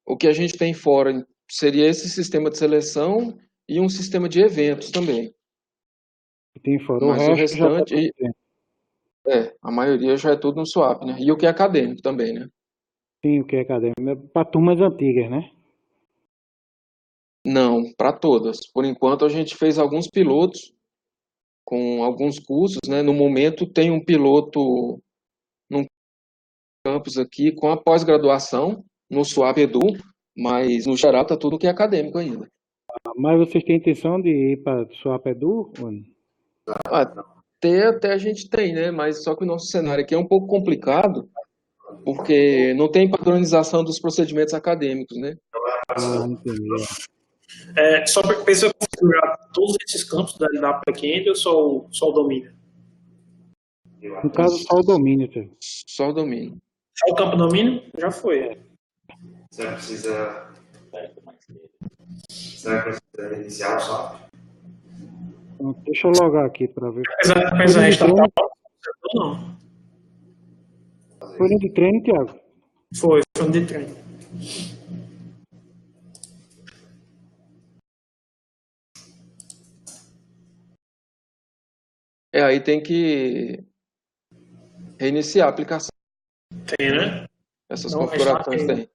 o que a gente tem fora seria esse sistema de seleção e um sistema de eventos também. Tem fora. Mas o restante, já a maioria já é tudo no swap, né? E o que é acadêmico também, né? Sim, o que é acadêmico. É para turmas antigas, né? Não, para todas. Por enquanto a gente fez alguns pilotos com alguns cursos, né? No momento tem um piloto num campus aqui com a pós-graduação no SWAP Edu, mas no geral tá tudo que é acadêmico ainda. Mas vocês têm intenção de ir para Swap Edu? Ou não? Até a gente tem, né? Mas só que o nosso cenário aqui é um pouco complicado, porque não tem padronização dos procedimentos acadêmicos, né? Entendi. Só precisa configurar todos esses campos da back-end ou só o domínio? No caso, só o domínio. Só o domínio. Só o campo domínio? Já foi. Você precisa iniciar o SWAP? Deixa eu logar aqui para ver. Precisa restaurar ou não? Foi no de treino, Thiago? Foi um de treino. Aí tem que reiniciar a aplicação. Tem, né? Essas Não, configurações tem.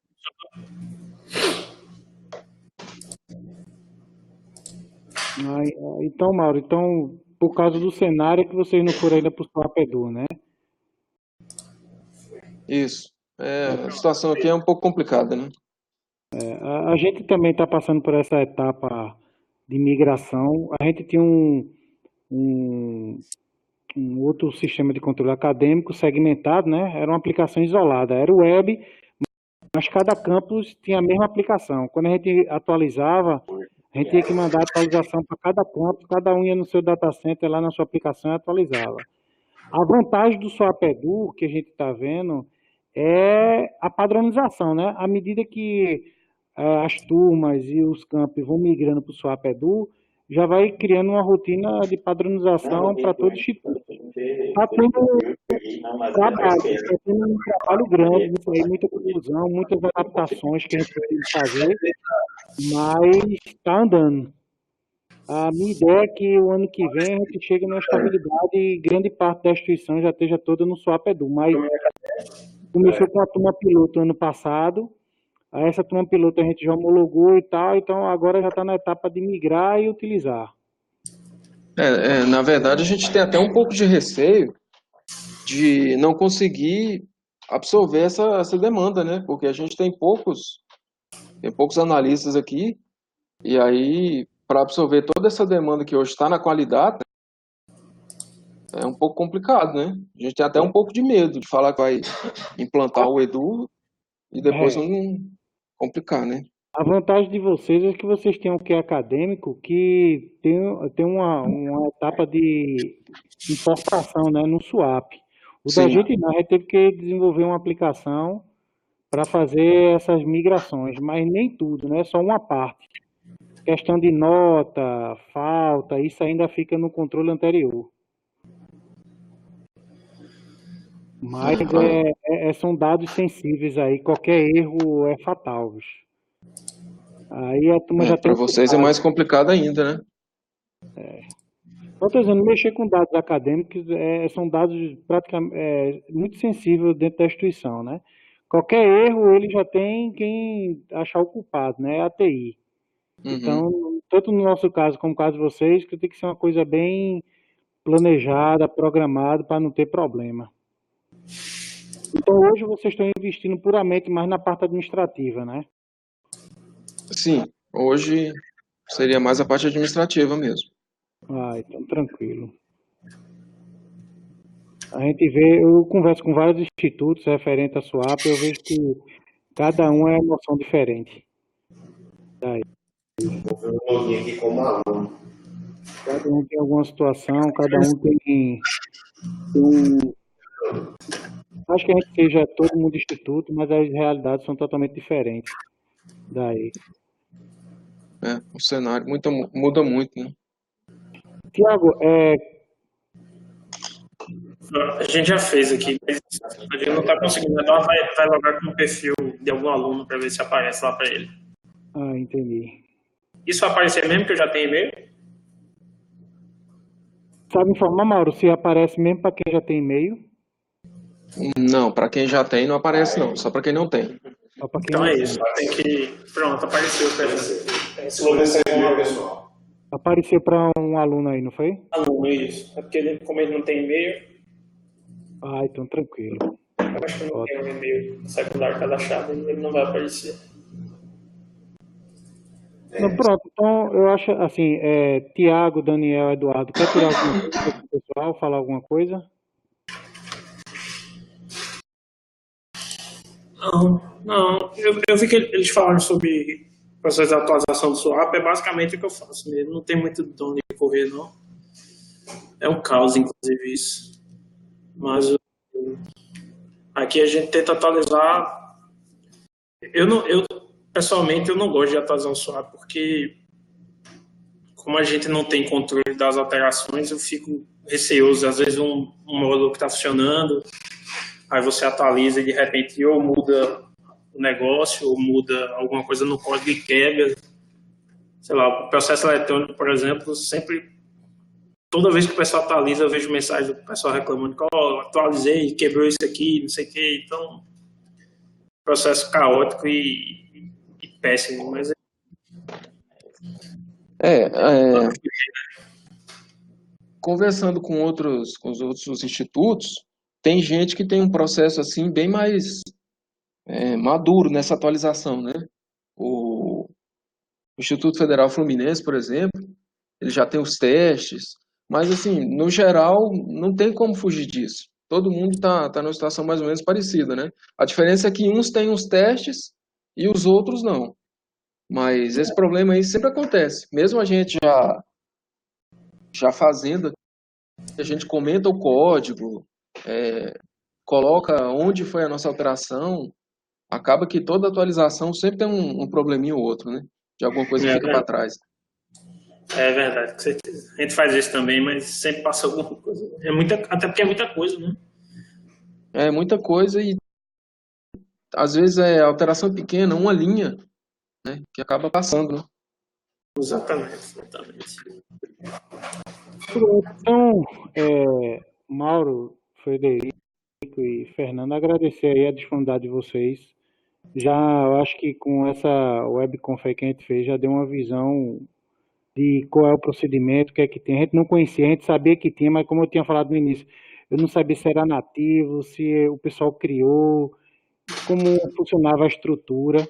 Então, Mauro, por causa do cenário é que vocês não foram ainda para o Swap Edu, né? Isso. A situação aqui é um pouco complicada, né? A gente também está passando por essa etapa de migração. A gente tinha um outro sistema de controle acadêmico segmentado, né? Era uma aplicação isolada, era web, mas cada campus tinha a mesma aplicação. Quando a gente atualizava, a gente tinha que mandar atualização para cada campus, cada um ia no seu data center lá na sua aplicação e atualizava. A vantagem do Swap Edu, que a gente está vendo, é a padronização, né? À medida que as turmas e os campos vão migrando para o Swap Edu, já vai criando uma rotina de padronização para todo o instituto. Está tendo um trabalho grande, muita confusão, muitas adaptações que a gente tem que fazer, mas está andando. A minha ideia é que o ano que vem a gente chegue na estabilidade e grande parte da instituição já esteja toda no Swap Edu, mas começou com a turma piloto ano passado. Essa turma piloto a gente já homologou e tal, então agora já está na etapa de migrar e utilizar. Na verdade, a gente tem até um pouco de receio de não conseguir absorver essa demanda, né? Porque a gente tem poucos analistas aqui, e aí, para absorver toda essa demanda que hoje está na qualidade, é um pouco complicado, né? A gente tem até um pouco de medo de falar que vai implantar o Edu e depois não complicar, né? A vantagem de vocês é que vocês têm um QI acadêmico que tem uma etapa de importação, né, no SWAP. O da gente não, a gente teve que desenvolver uma aplicação para fazer essas migrações, mas nem tudo, né? Só uma parte. Questão de nota, falta, isso ainda fica no controle anterior. Mas são dados sensíveis aí, qualquer erro é fatal, bicho. Aí a turma já tem. Para vocês é mais complicado ainda, né? Estou dizendo, mexer com dados acadêmicos são dados praticamente muito sensíveis dentro da instituição, né? Qualquer erro ele já tem quem achar o culpado, né? É a TI. Então, tanto no nosso caso como no caso de vocês, que tem que ser uma coisa bem planejada, programada, para não ter problema. Então, hoje vocês estão investindo puramente mais na parte administrativa, né? Sim, hoje seria mais a parte administrativa mesmo. Então tranquilo. A gente vê, eu converso com vários institutos referentes à SWAP, eu vejo que cada um é uma noção diferente. Daí. Vou ver um login aqui como aluno. Cada um tem alguma situação, cada um tem acho que a gente seja todo mundo instituto, mas as realidades são totalmente diferentes. Daí. O cenário muda muito, né? Tiago, A gente já fez aqui, mas a gente não está conseguindo. Então vai logar com o perfil de algum aluno para ver se aparece lá para ele. Entendi. Isso vai aparecer mesmo que eu já tenho e-mail? Sabe informar, Mauro, se aparece mesmo para quem já tem e-mail? Não, para quem já tem não aparece não, só para quem não tem. Então é isso, tem que... Pronto, apareceu o perfil. Esse login é e-mail pessoal. Apareceu para um aluno aí, não foi? Aluno, isso. É porque ele, como ele não tem e-mail, Ah, então tranquilo. eu acho que não tem um e-mail secundário cadastrado, ele não vai aparecer. Não, pronto, então eu acho assim, Tiago, Daniel, Eduardo, quer tirar alguma coisa pro pessoal, falar alguma coisa? Não. Eu vi que eles falaram sobre o processo de atualização do swap, é basicamente o que eu faço mesmo. Não tem muito de onde correr, não. É um caos, inclusive, isso. Mas aqui a gente tenta atualizar. Pessoalmente, eu não gosto de atualizar o swap, porque como a gente não tem controle das alterações, eu fico receoso. Às vezes um módulo que está funcionando, aí você atualiza e de repente ou muda o negócio, ou muda alguma coisa no código e quebra. Sei lá, o processo eletrônico, por exemplo, sempre, toda vez que o pessoal atualiza, eu vejo mensagem do pessoal reclamando que atualizei, quebrou isso aqui, não sei o quê. Então, processo caótico e péssimo, mas Conversando com os outros institutos, tem gente que tem um processo assim bem mais maduro nessa atualização, né? O Instituto Federal Fluminense, por exemplo, ele já tem os testes, mas assim, no geral, não tem como fugir disso. Todo mundo está numa situação mais ou menos parecida, né? A diferença é que uns têm os testes e os outros não. Mas esse problema aí sempre acontece. Mesmo a gente já fazendo, a gente comenta o código, coloca onde foi a nossa alteração, acaba que toda atualização sempre tem um probleminha ou outro, né? De alguma coisa que fica para trás. É verdade, com certeza. A gente faz isso também, mas sempre passa alguma coisa. Até porque é muita coisa, né? É muita coisa e às vezes é alteração pequena, uma linha, né? Que acaba passando, né? Exatamente. Então, Mauro, Frederico e Fernando, agradecer aí a disponibilidade de vocês. Eu acho que com essa webconf aí que a gente fez, já deu uma visão de qual é o procedimento, o que é que tem. A gente não conhecia, a gente sabia que tinha, mas como eu tinha falado no início, eu não sabia se era nativo, se o pessoal criou, como funcionava a estrutura,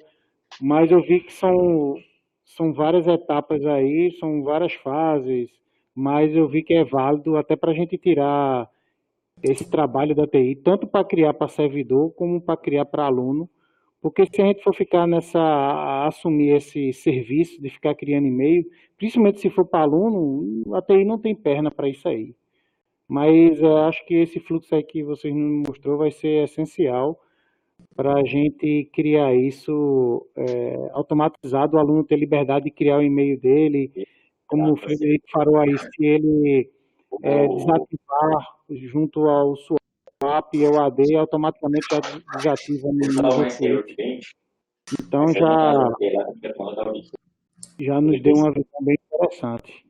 mas eu vi que são várias etapas aí, são várias fases, mas eu vi que é válido até para a gente tirar esse trabalho da TI, tanto para criar para servidor, como para criar para aluno, porque se a gente for ficar assumir esse serviço de ficar criando e-mail, principalmente se for para aluno, a TI não tem perna para isso aí. Mas eu acho que esse fluxo aí que vocês nos mostrou vai ser essencial para a gente criar isso automatizado, o aluno ter liberdade de criar o e-mail dele, como o Frederico falou aí, se ele desativar junto ao swap e ao AD, automaticamente já desativa no retweet. Então já nos deu uma visão bem interessante.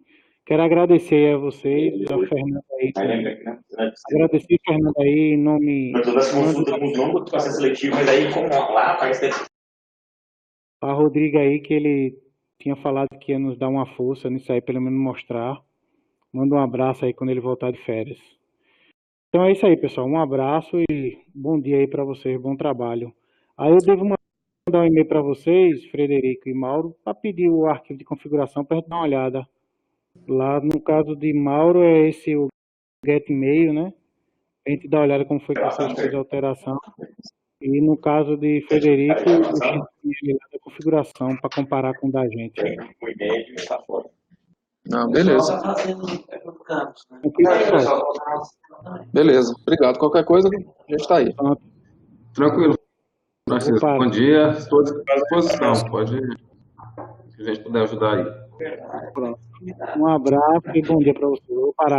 Quero agradecer a vocês, a Fernanda aí. Agradecer a Fernanda aí em nome. do processo seletivo, mas aí como lá faz A Rodrigo aí, que ele tinha falado que ia nos dar uma força nisso aí, pelo menos mostrar. Manda um abraço aí quando ele voltar de férias. Então é isso aí, pessoal. Um abraço e bom dia aí para vocês, bom trabalho. Aí eu devo mandar um e-mail para vocês, Frederico e Mauro, para pedir o arquivo de configuração para a gente dar uma olhada. Lá no caso de Mauro é esse o get e-mail, né? A gente dá uma olhada como foi que vocês fez a alteração. E no caso de Frederico, o X da configuração para comparar com o da gente. Não, beleza. Beleza, obrigado. Qualquer coisa, a gente está aí. Tranquilo, Francisco. Bom dia, estou à disposição. Pode, se a gente puder ajudar aí. Pronto. Um abraço e bom dia para você. Vou parar